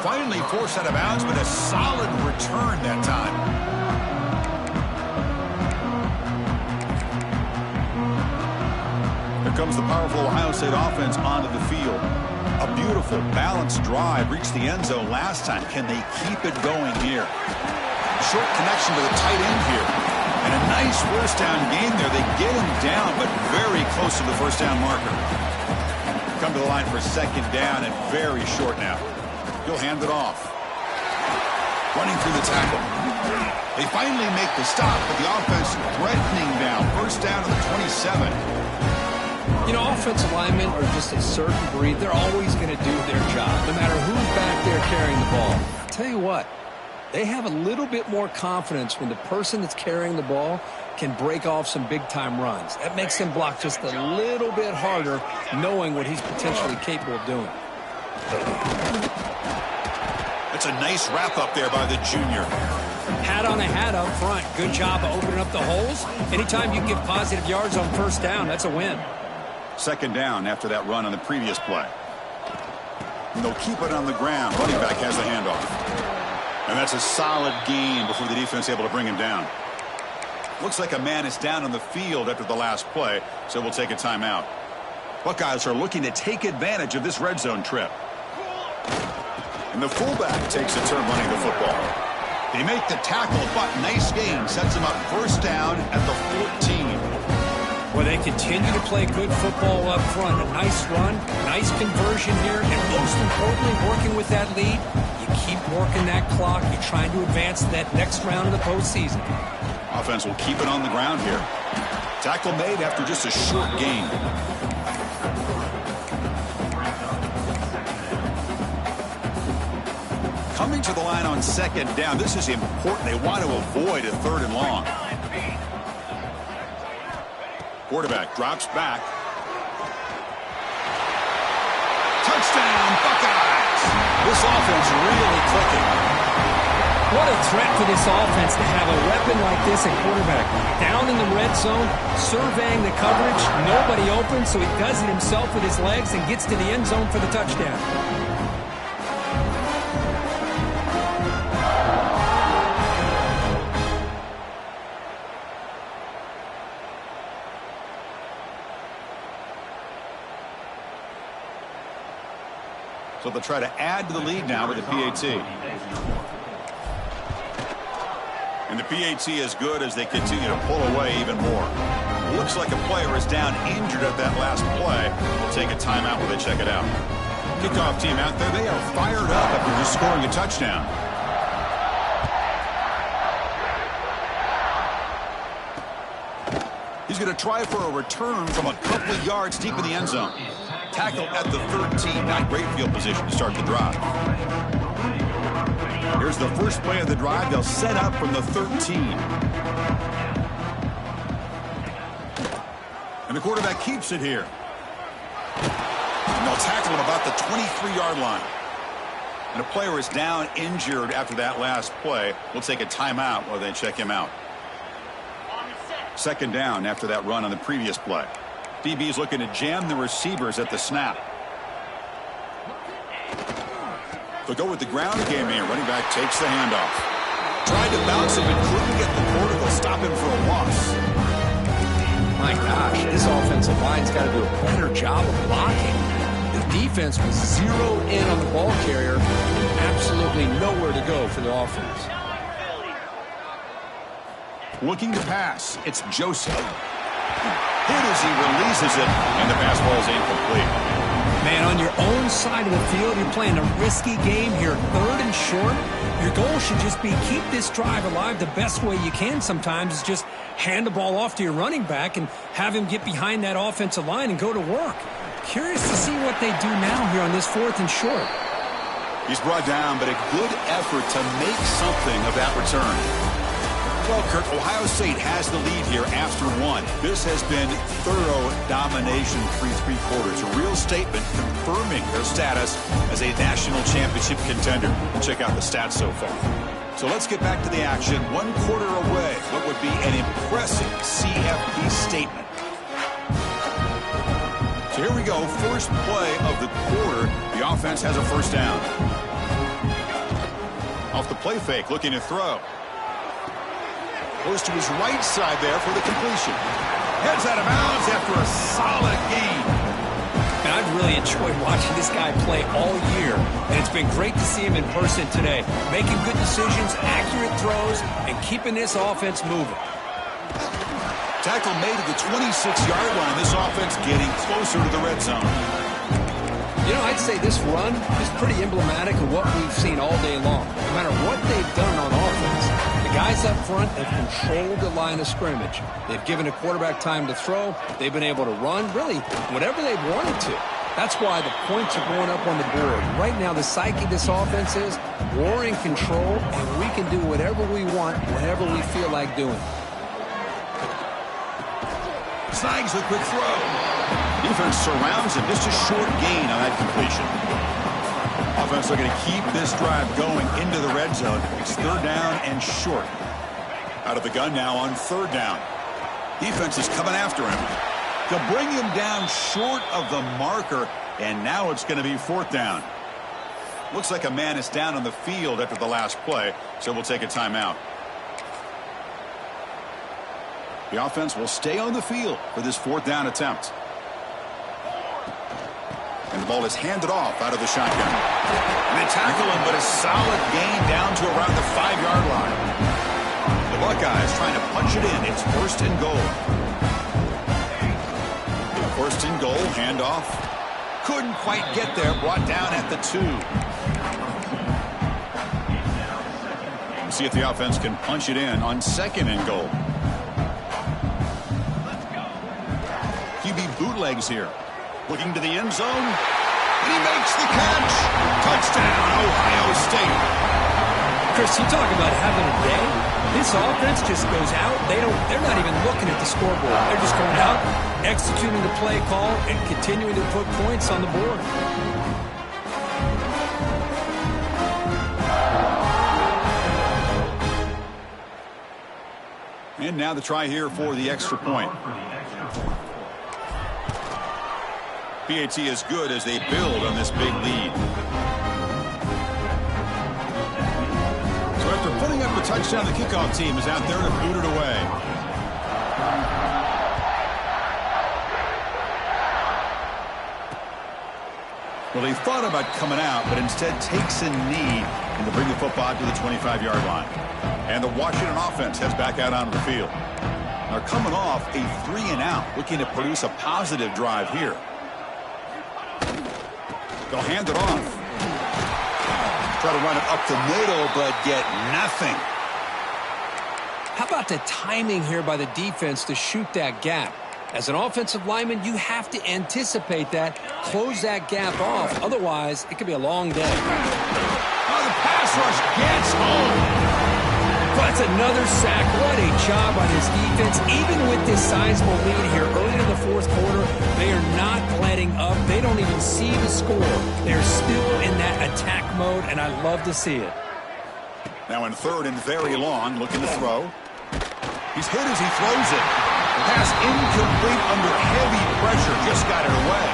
Finally forced out of bounds, but a solid return that time. Here comes the powerful Ohio State offense onto the field. A beautiful, balanced drive reached the end zone last time. Can they keep it going here? Short connection to the tight end here. And a nice first down gain there. They get him down, but very close to the first down marker. Come to the line for 2nd down and very short now. He'll hand it off. Running through the tackle. They finally make the stop, but the offense threatening now. First down to the 27. You know, offensive linemen are just a certain breed. They're always going to do their job, no matter who's back there carrying the ball. I'll tell you what. They have a little bit more confidence when the person that's carrying the ball can break off some big-time runs. That makes him block just a little bit harder, knowing what he's potentially capable of doing. That's a nice wrap-up there by the junior. Hat on a hat up front. Good job of opening up the holes. Anytime you get positive yards on first down, that's a win. 2nd down after that run on the previous play. And they'll keep it on the ground. Running back has the handoff. And that's a solid gain before the defense is able to bring him down. Looks like a man is down on the field after the last play, so we'll take a timeout. Buckeyes are looking to take advantage of this red zone trip. And the fullback takes a turn running the football. They make the tackle, but nice gain. Sets him up first down at the 14. Well, they continue to play good football up front. A nice run, nice conversion here, and most importantly, working with that lead. Keep working that clock. You're trying to advance to that next round of the postseason. Offense will keep it on the ground here. Tackle made after just a short gain. Coming to the line on 2nd down. This is important. They want to avoid a 3rd and long. Quarterback drops back. Touchdown, Buckeyes! This offense really clicking. What a threat for this offense to have a weapon like this at quarterback. Down in the red zone, surveying the coverage, nobody open, so he does it himself with his legs and gets to the end zone for the touchdown. So they'll try to add to the lead now with the PAT. And the PAT is good as they continue to pull away even more. Looks like a player is down injured at that last play. We'll take a timeout while they check it out. Kickoff team out there, they are fired up after just scoring a touchdown. He's going to try for a return from a couple of yards deep in the end zone. Tackle at the 13. Not great field position to start the drive. Here's the first play of the drive. They'll set up from the 13. And the quarterback keeps it here. And they'll tackle him about the 23-yard line. And a player is down injured after that last play. We'll take a timeout while they check him out. Second down after that run on the previous play. DB's looking to jam the receivers at the snap. They'll go with the ground game here. Running back takes the handoff. Tried to bounce him and couldn't get the quarter. They'll stop him for a loss. My gosh, this offensive line's got to do a better job of blocking. The defense was zeroed in on the ball carrier. Absolutely nowhere to go for the offense. Looking to pass. It's Joseph. Hit as he releases it, and the pass ball is incomplete. Man, on your own side of the field, you're playing a risky game here. Third and short. Your goal should just be keep this drive alive the best way you can sometimes is just hand the ball off to your running back and have him get behind that offensive line and go to work. Curious to see what they do now here on this 4th and short. He's brought down, but a good effort to make something of that return. Well, Kurt, Ohio State has the lead here after 1. This has been thorough domination through 3 quarters. A real statement confirming their status as a national championship contender. We'll check out the stats so far. So let's get back to the action. 1 quarter away. What would be an impressive CFP statement? So here we go. First play of the quarter. The offense has a first down. Off the play fake, looking to throw. Goes to his right side there for the completion. Heads out of bounds after a solid gain. And I've really enjoyed watching this guy play all year. And it's been great to see him in person today. Making good decisions, accurate throws, and keeping this offense moving. Tackle made at the 26-yard line. This offense getting closer to the red zone. You know, I'd say this run is pretty emblematic of what we've seen all day long. No matter what they've done on offense, the guys up front have controlled the line of scrimmage. They've given a quarterback time to throw. They've been able to run, really, whatever they've wanted to. That's why the points are going up on the board. Right now, the psyche of this offense is we're in control, and we can do whatever we want, whenever we feel like doing. Snags the quick throw. Defense surrounds him. Just a short gain on that completion. Offense looking to keep this drive going into the red zone. It's 3rd down and short. Out of the gun now on 3rd down. Defense is coming after him to bring him down short of the marker, and now it's going to be 4th down. Looks like a man is down on the field after the last play, so we'll take a timeout. The offense will stay on the field for this 4th down attempt. And the ball is handed off out of the shotgun. And they tackle him, but a solid gain down to around the 5-yard line. The Buckeyes trying to punch it in. It's 1st and goal. 1st and goal, handoff. Couldn't quite get there, brought down at the 2. We'll see if the offense can punch it in on 2nd and goal. QB bootlegs here. Looking to the end zone. And he makes the catch. Touchdown, Ohio State. Chris, you talk about having a day. This offense just goes out. They're not even looking at the scoreboard. They're just going out, executing the play call, and continuing to put points on the board. And now the try here for the extra point. PAT is good as they build on this big lead. So after putting up a touchdown, the kickoff team is out there to boot it away. Well, he thought about coming out, but instead takes a knee and to bring the football to the 25-yard line. And the Washington offense heads back out onto the field. They're coming off a 3-and-out, looking to produce a positive drive here. They'll hand it off. Try to run it up the middle, but get nothing. How about the timing here by the defense to shoot that gap? As an offensive lineman, you have to anticipate that, close that gap off. Otherwise, it could be a long day. Oh, the pass rush gets home. That's another sack. What a job by this defense. Even with this sizable lead here early in the fourth quarter, they are not letting up. They don't even see the score. They're still in that attack mode, and I love to see it. Now in third and very long, looking to throw. He's hit as he throws it. Pass incomplete under heavy pressure. Just got it away.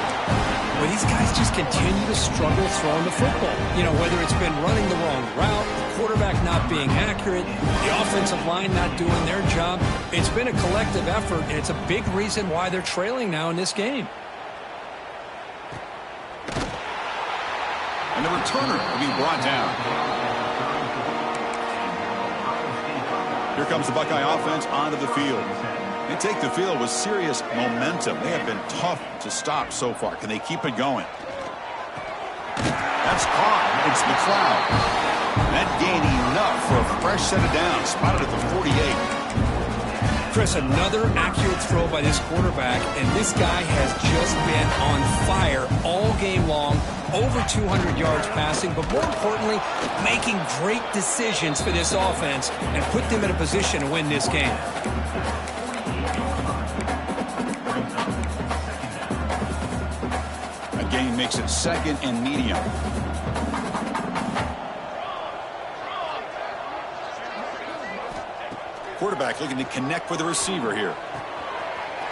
Well, these guys just continue to struggle throwing the football. You know, whether it's been running the wrong route, the quarterback not being accurate, the offensive line not doing their job. It's been a collective effort, and it's a big reason why they're trailing now in this game. And the returner will be brought down. Here comes the Buckeye offense onto the field. They take the field with serious momentum. They have been tough to stop so far. Can they keep it going? That's caught. It's McLeod. That gain enough for a fresh set of downs. Spotted at the 48. Chris, another accurate throw by this quarterback, and this guy has just been on fire all game long. Over 200 yards passing, but more importantly, making great decisions for this offense and put them in a position to win this game. That gain makes it second and medium. Quarterback looking to connect with the receiver here.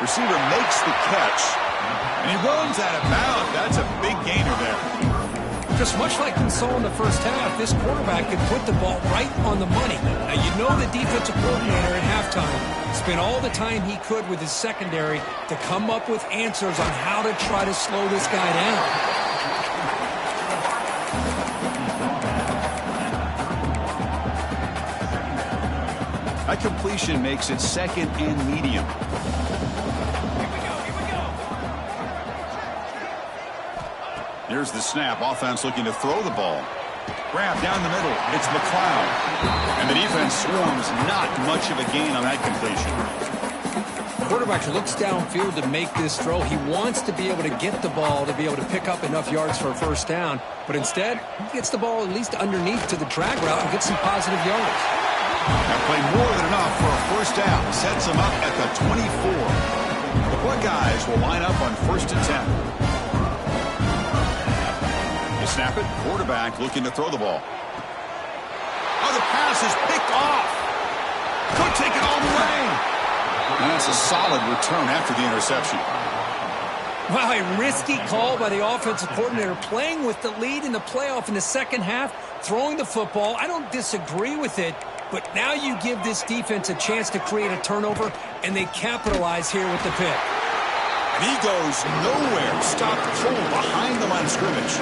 Receiver makes the catch, and he runs out of bounds. That's a big gainer there. Just much like we saw in the first half, this quarterback could put the ball right on the money. Now, you know the defensive coordinator at halftime spent all the time he could with his secondary to come up with answers on how to try to slow this guy down. That completion makes it second and medium. Here's the snap. Offense looking to throw the ball. Grab down the middle. It's McLeod. And the defense swarms. Not much of a gain on that completion. Quarterback looks downfield to make this throw. He wants to be able to get the ball to be able to pick up enough yards for a first down. But instead, he gets the ball at least underneath to the drag route and gets some positive yards. That play more than enough for a first down. Sets him up at the 24. The Buckeyes will line up on 1st and 10. They snap it. Quarterback looking to throw the ball. Oh, the pass is picked off. Could take it all the way. And that's a solid return after the interception. Wow, a risky call by the offensive coordinator, playing with the lead in the playoff in the second half, throwing the football. I don't disagree with it, but now you give this defense a chance to create a turnover, and they capitalize here with the pick. And he goes nowhere. Stopped cold behind the line of scrimmage.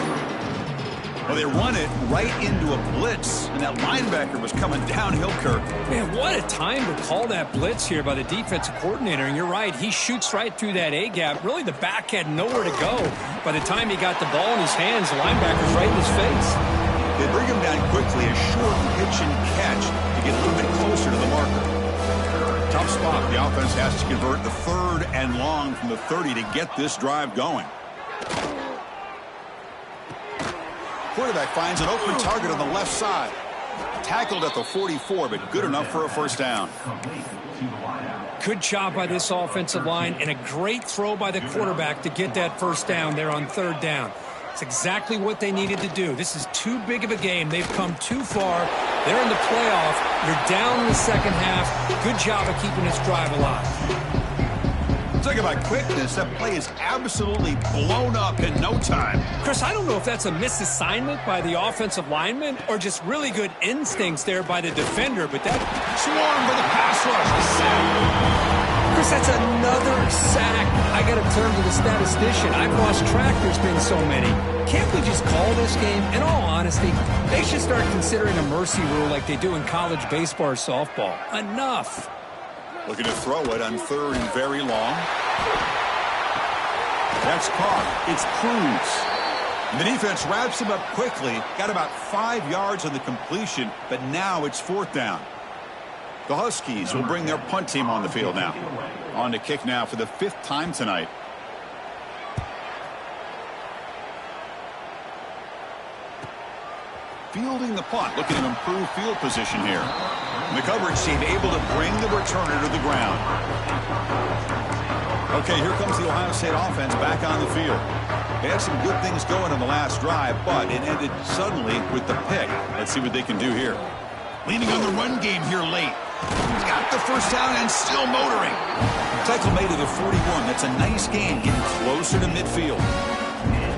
Well, they run it right into a blitz, and that linebacker was coming downhill, Kirk. Man, what a time to call that blitz here by the defensive coordinator. And you're right, he shoots right through that A-gap. Really, the back had nowhere to go. By the time he got the ball in his hands, the linebacker's right in his face. They bring him down quickly, a short pitch and catch to get a little bit closer to the marker. Tough spot. The offense has to convert the 3rd and long from the 30 to get this drive going. Quarterback finds an open target on the left side. Tackled at the 44, but good enough for a first down. Good job by this offensive line, and a great throw by the quarterback to get that first down there on 3rd down. It's exactly what they needed to do. This is too big of a game. They've come too far. They're in the playoff. You're down in the second half. Good job of keeping this drive alive. Talk about quickness. That play is absolutely blown up in no time. Chris, I don't know if that's a misassignment by the offensive lineman or just really good instincts there by the defender, but that Swarm for the pass rush. Chris, that's another sack. I got to turn to the statistician. I've lost track. There's been so many. Can't we just call this game? In all honesty, they should start considering a mercy rule like they do in college baseball or softball. Enough. Looking to throw it on 3rd and very long. That's caught. It's Cruz. And the defense wraps him up quickly. Got about 5 yards on the completion, but now it's 4th down. The Huskies will bring their punt team on the field now. On to kick now for the 5th time tonight. Fielding the punt, looking to improve field position here. And the coverage team able to bring the returner to the ground. Okay, here comes the Ohio State offense back on the field. They had some good things going on the last drive, but it ended suddenly with the pick. Let's see what they can do here. Leaning on the run game here late. He's got the first down and still motoring. Tackle made to the 41. That's a nice gain, getting closer to midfield.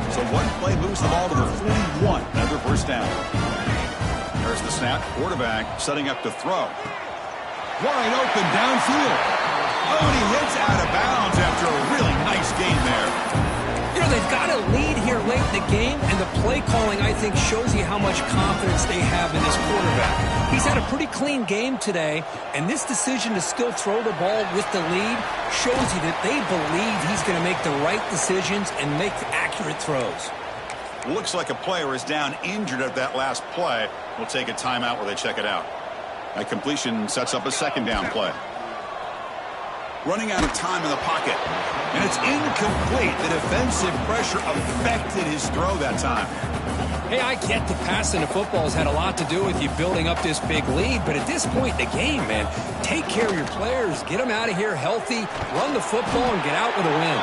So one play moves the ball to the 41. Another first down. There's the snap. Quarterback setting up to throw. Wide open downfield. Oh, and he hits out of bounds after a really nice game there. You know, they've got a lead here late in the game, and the play calling, I think, shows you how much confidence they have in this quarterback. He's had a pretty clean game today, and this decision to still throw the ball with the lead shows you that they believe he's going to make the right decisions and make accurate throws. Looks like a player is down injured at that last play. We'll take a timeout while they check it out. That completion sets up a second down play. Running out of time in the pocket. And it's incomplete. The defensive pressure affected his throw that time. Hey, I get the passing of football has had a lot to do with you building up this big lead, but at this point in the game, man, take care of your players. Get them out of here healthy, run the football, and get out with a win.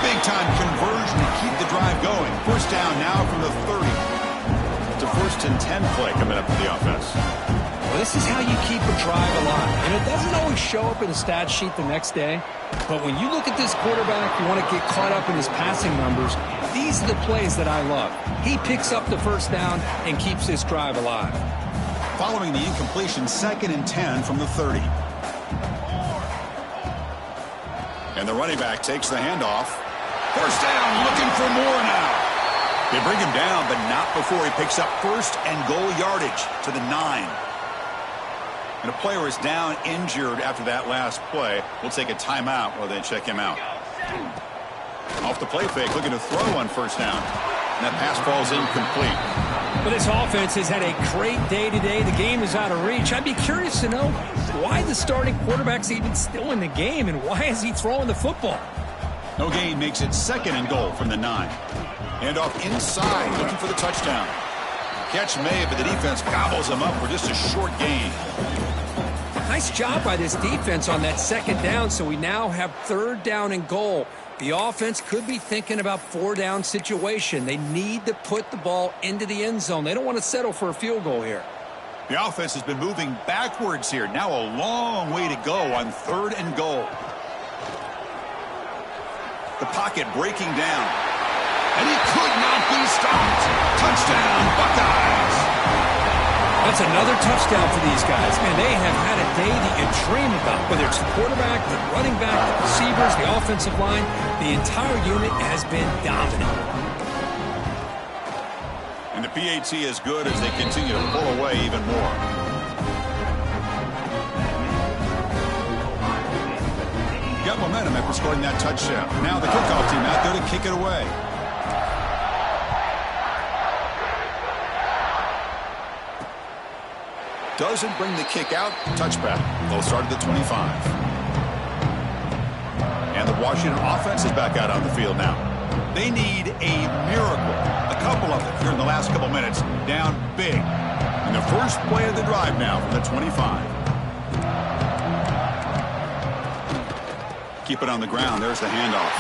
Big-time conversion to keep the drive going. First down now from the 30. It's a 1st and 10 play coming up for the offense. Well, this is how you keep a drive alive. And it doesn't always show up in the stat sheet the next day. But when you look at this quarterback, you want to get caught up in his passing numbers. These are the plays that I love. He picks up the first down and keeps this drive alive. Following the incompletion, 2nd and 10 from the 30. And the running back takes the handoff. First down, looking for more now. They bring him down, but not before he picks up 1st and goal yardage to the 9. And a player is down injured after that last play. We'll take a timeout while they check him out. Off the play fake, looking to throw on first down. And that pass falls incomplete. Well, this offense has had a great day today. The game is out of reach. I'd be curious to know why the starting quarterback's even still in the game and why is he throwing the football? No gain makes it 2nd and goal from the 9. And off inside, looking for the touchdown. Catch made, but the defense gobbles him up for just a short gain. Nice job by this defense on that 2nd down, so we now have 3rd down and goal. The offense could be thinking about 4-down situation. They need to put the ball into the end zone. They don't want to settle for a field goal here. The offense has been moving backwards here. Now a long way to go on 3rd and goal. The pocket breaking down. And he could not be stopped. Touchdown, Buckeyes. That's another touchdown for these guys. Man, they have had a day that you dream about. Whether it's the quarterback, the running back, the receivers, the offensive line, the entire unit has been dominant. And the PAT is good as they continue to pull away even more. Got momentum after scoring that touchdown. Now the kickoff team out there to kick it away. Doesn't bring the kick out. Touchback. They'll start at the 25. And the Washington offense is back out on the field now. They need a miracle. A couple of them here in the last couple minutes. Down big. And the first play of the drive now from the 25. Keep it on the ground. There's the handoff.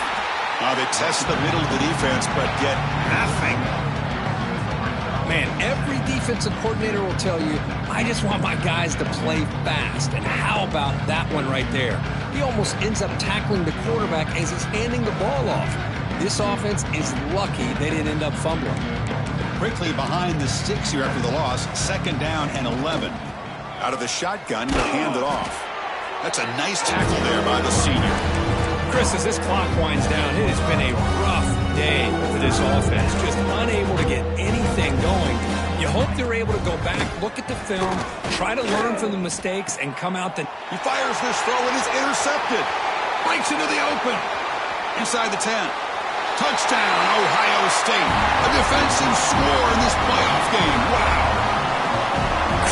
They test the middle of the defense, but get nothing. Man, every defensive coordinator will tell you, I just want my guys to play fast. And how about that one right there? He almost ends up tackling the quarterback as he's handing the ball off. This offense is lucky they didn't end up fumbling. Quickly behind the sticks here after the loss. 2nd down and 11. Out of the shotgun, he'll hand it off. That's a nice tackle there by the senior. Chris, as this clock winds down, it has been a rough day for this offense. Just unable to get anything going. You hope they're able to go back, look at the film, try to learn from the mistakes, and come out the... He fires this throw and it's intercepted. Breaks into the open. Inside the 10. Touchdown, Ohio State. A defensive score in this playoff game. Wow.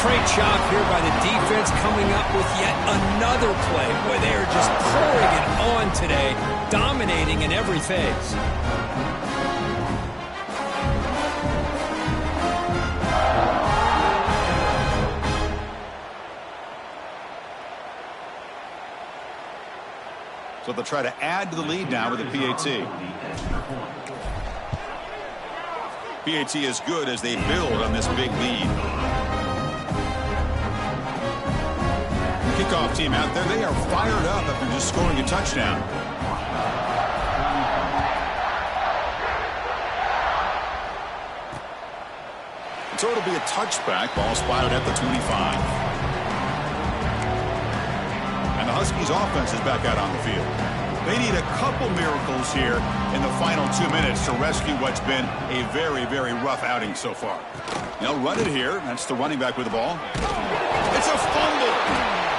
Great job here by the defense coming up with yet another play. Boy, they are just pouring it on today, dominating in every phase. So they'll try to add to the lead now with a PAT. PAT is good as they build on this big lead. Kickoff team out there. They are fired up after just scoring a touchdown. So it'll be a touchback. Ball spotted at the 25. And the Huskies offense is back out on the field. They need a couple miracles here in the final 2 minutes to rescue what's been a very, very rough outing so far. They'll run it here. That's the running back with the ball. It's a fumble.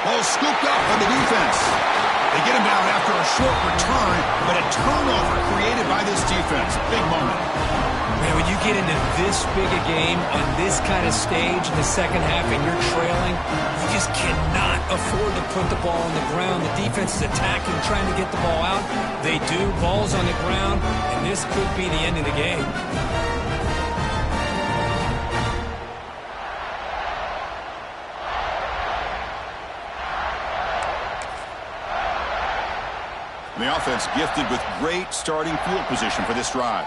Ball scooped up by the defense. They get him down after a short return, but a turnover created by this defense. Big moment. Man, when you get into this big a game on this kind of stage in the second half and you're trailing, you just cannot afford to put the ball on the ground. The defense is attacking, trying to get the ball out. They do. Ball's on the ground, and this could be the end of the game. The offense gifted with great starting field position for this drive.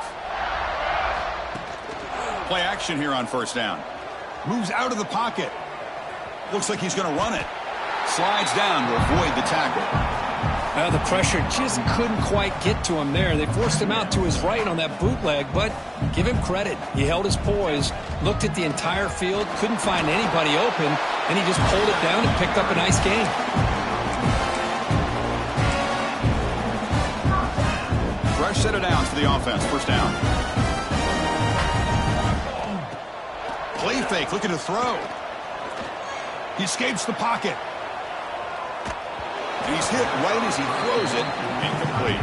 Play action here on first down. Moves out of the pocket. Looks like he's going to run it. Slides down to avoid the tackle. The pressure just couldn't quite get to him there. They forced him out to his right on that bootleg, but give him credit. He held his poise, looked at the entire field, couldn't find anybody open, and he just pulled it down and picked up a nice gain. Fresh set of downs for the offense. First down. Play fake, looking to throw. He escapes the pocket. And he's hit right as he throws it. Incomplete.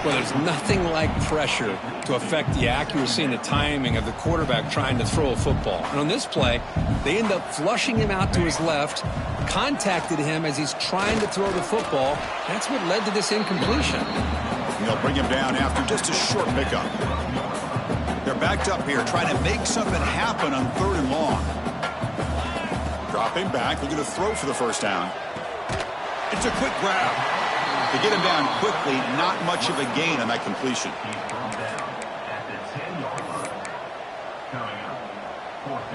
Well, there's nothing like pressure to affect the accuracy and the timing of the quarterback trying to throw a football. And on this play, they end up flushing him out to his left, contacted him as he's trying to throw the football. That's what led to this incompletion. They'll bring him down after just a short pickup. They're backed up here trying to make something happen on 3rd and long. Dropping back, looking to throw for the first down. It's a quick grab. To get him down quickly, not much of a gain on that completion.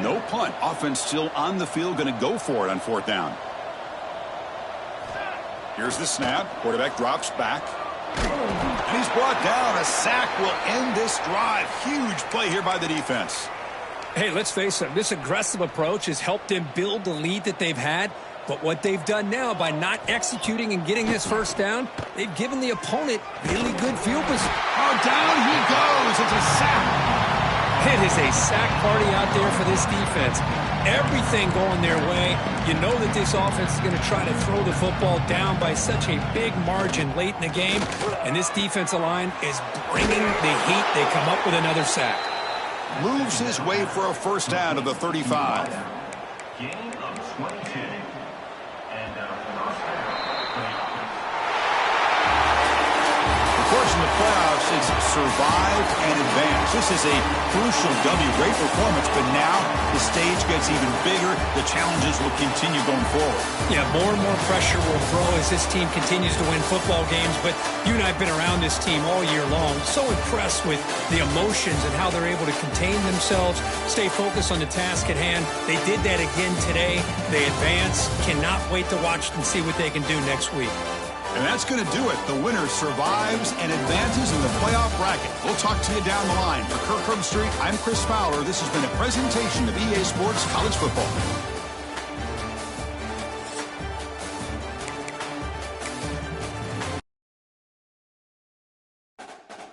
No punt. Offense still on the field, going to go for it on 4th down. Here's the snap. Quarterback drops back. And he's brought down. A sack will end this drive. Huge play here by the defense. Hey, let's face it. This aggressive approach has helped them build the lead that they've had. But what they've done now by not executing and getting this first down, they've given the opponent really good field position. Oh, down he goes. It's a sack. It is a sack party out there for this defense. Everything going their way. You know that this offense is going to try to throw the football down by such a big margin late in the game. And this defensive line is bringing the heat. They come up with another sack. Moves his way for a first down to the 35. Gain of 22. Of course, in the playoffs, it's survive and advance. This is a crucial W. Great performance, but now the stage gets even bigger. The challenges will continue going forward. Yeah, more and more pressure will grow as this team continues to win football games. But you and I have been around this team all year long. So impressed with the emotions and how they're able to contain themselves, stay focused on the task at hand. They did that again today. They advance. Cannot wait to watch and see what they can do next week. And that's going to do it. The winner survives and advances in the playoff bracket. We'll talk to you down the line. For Kirk Herbstreit, I'm Chris Fowler. This has been a presentation of EA Sports College Football.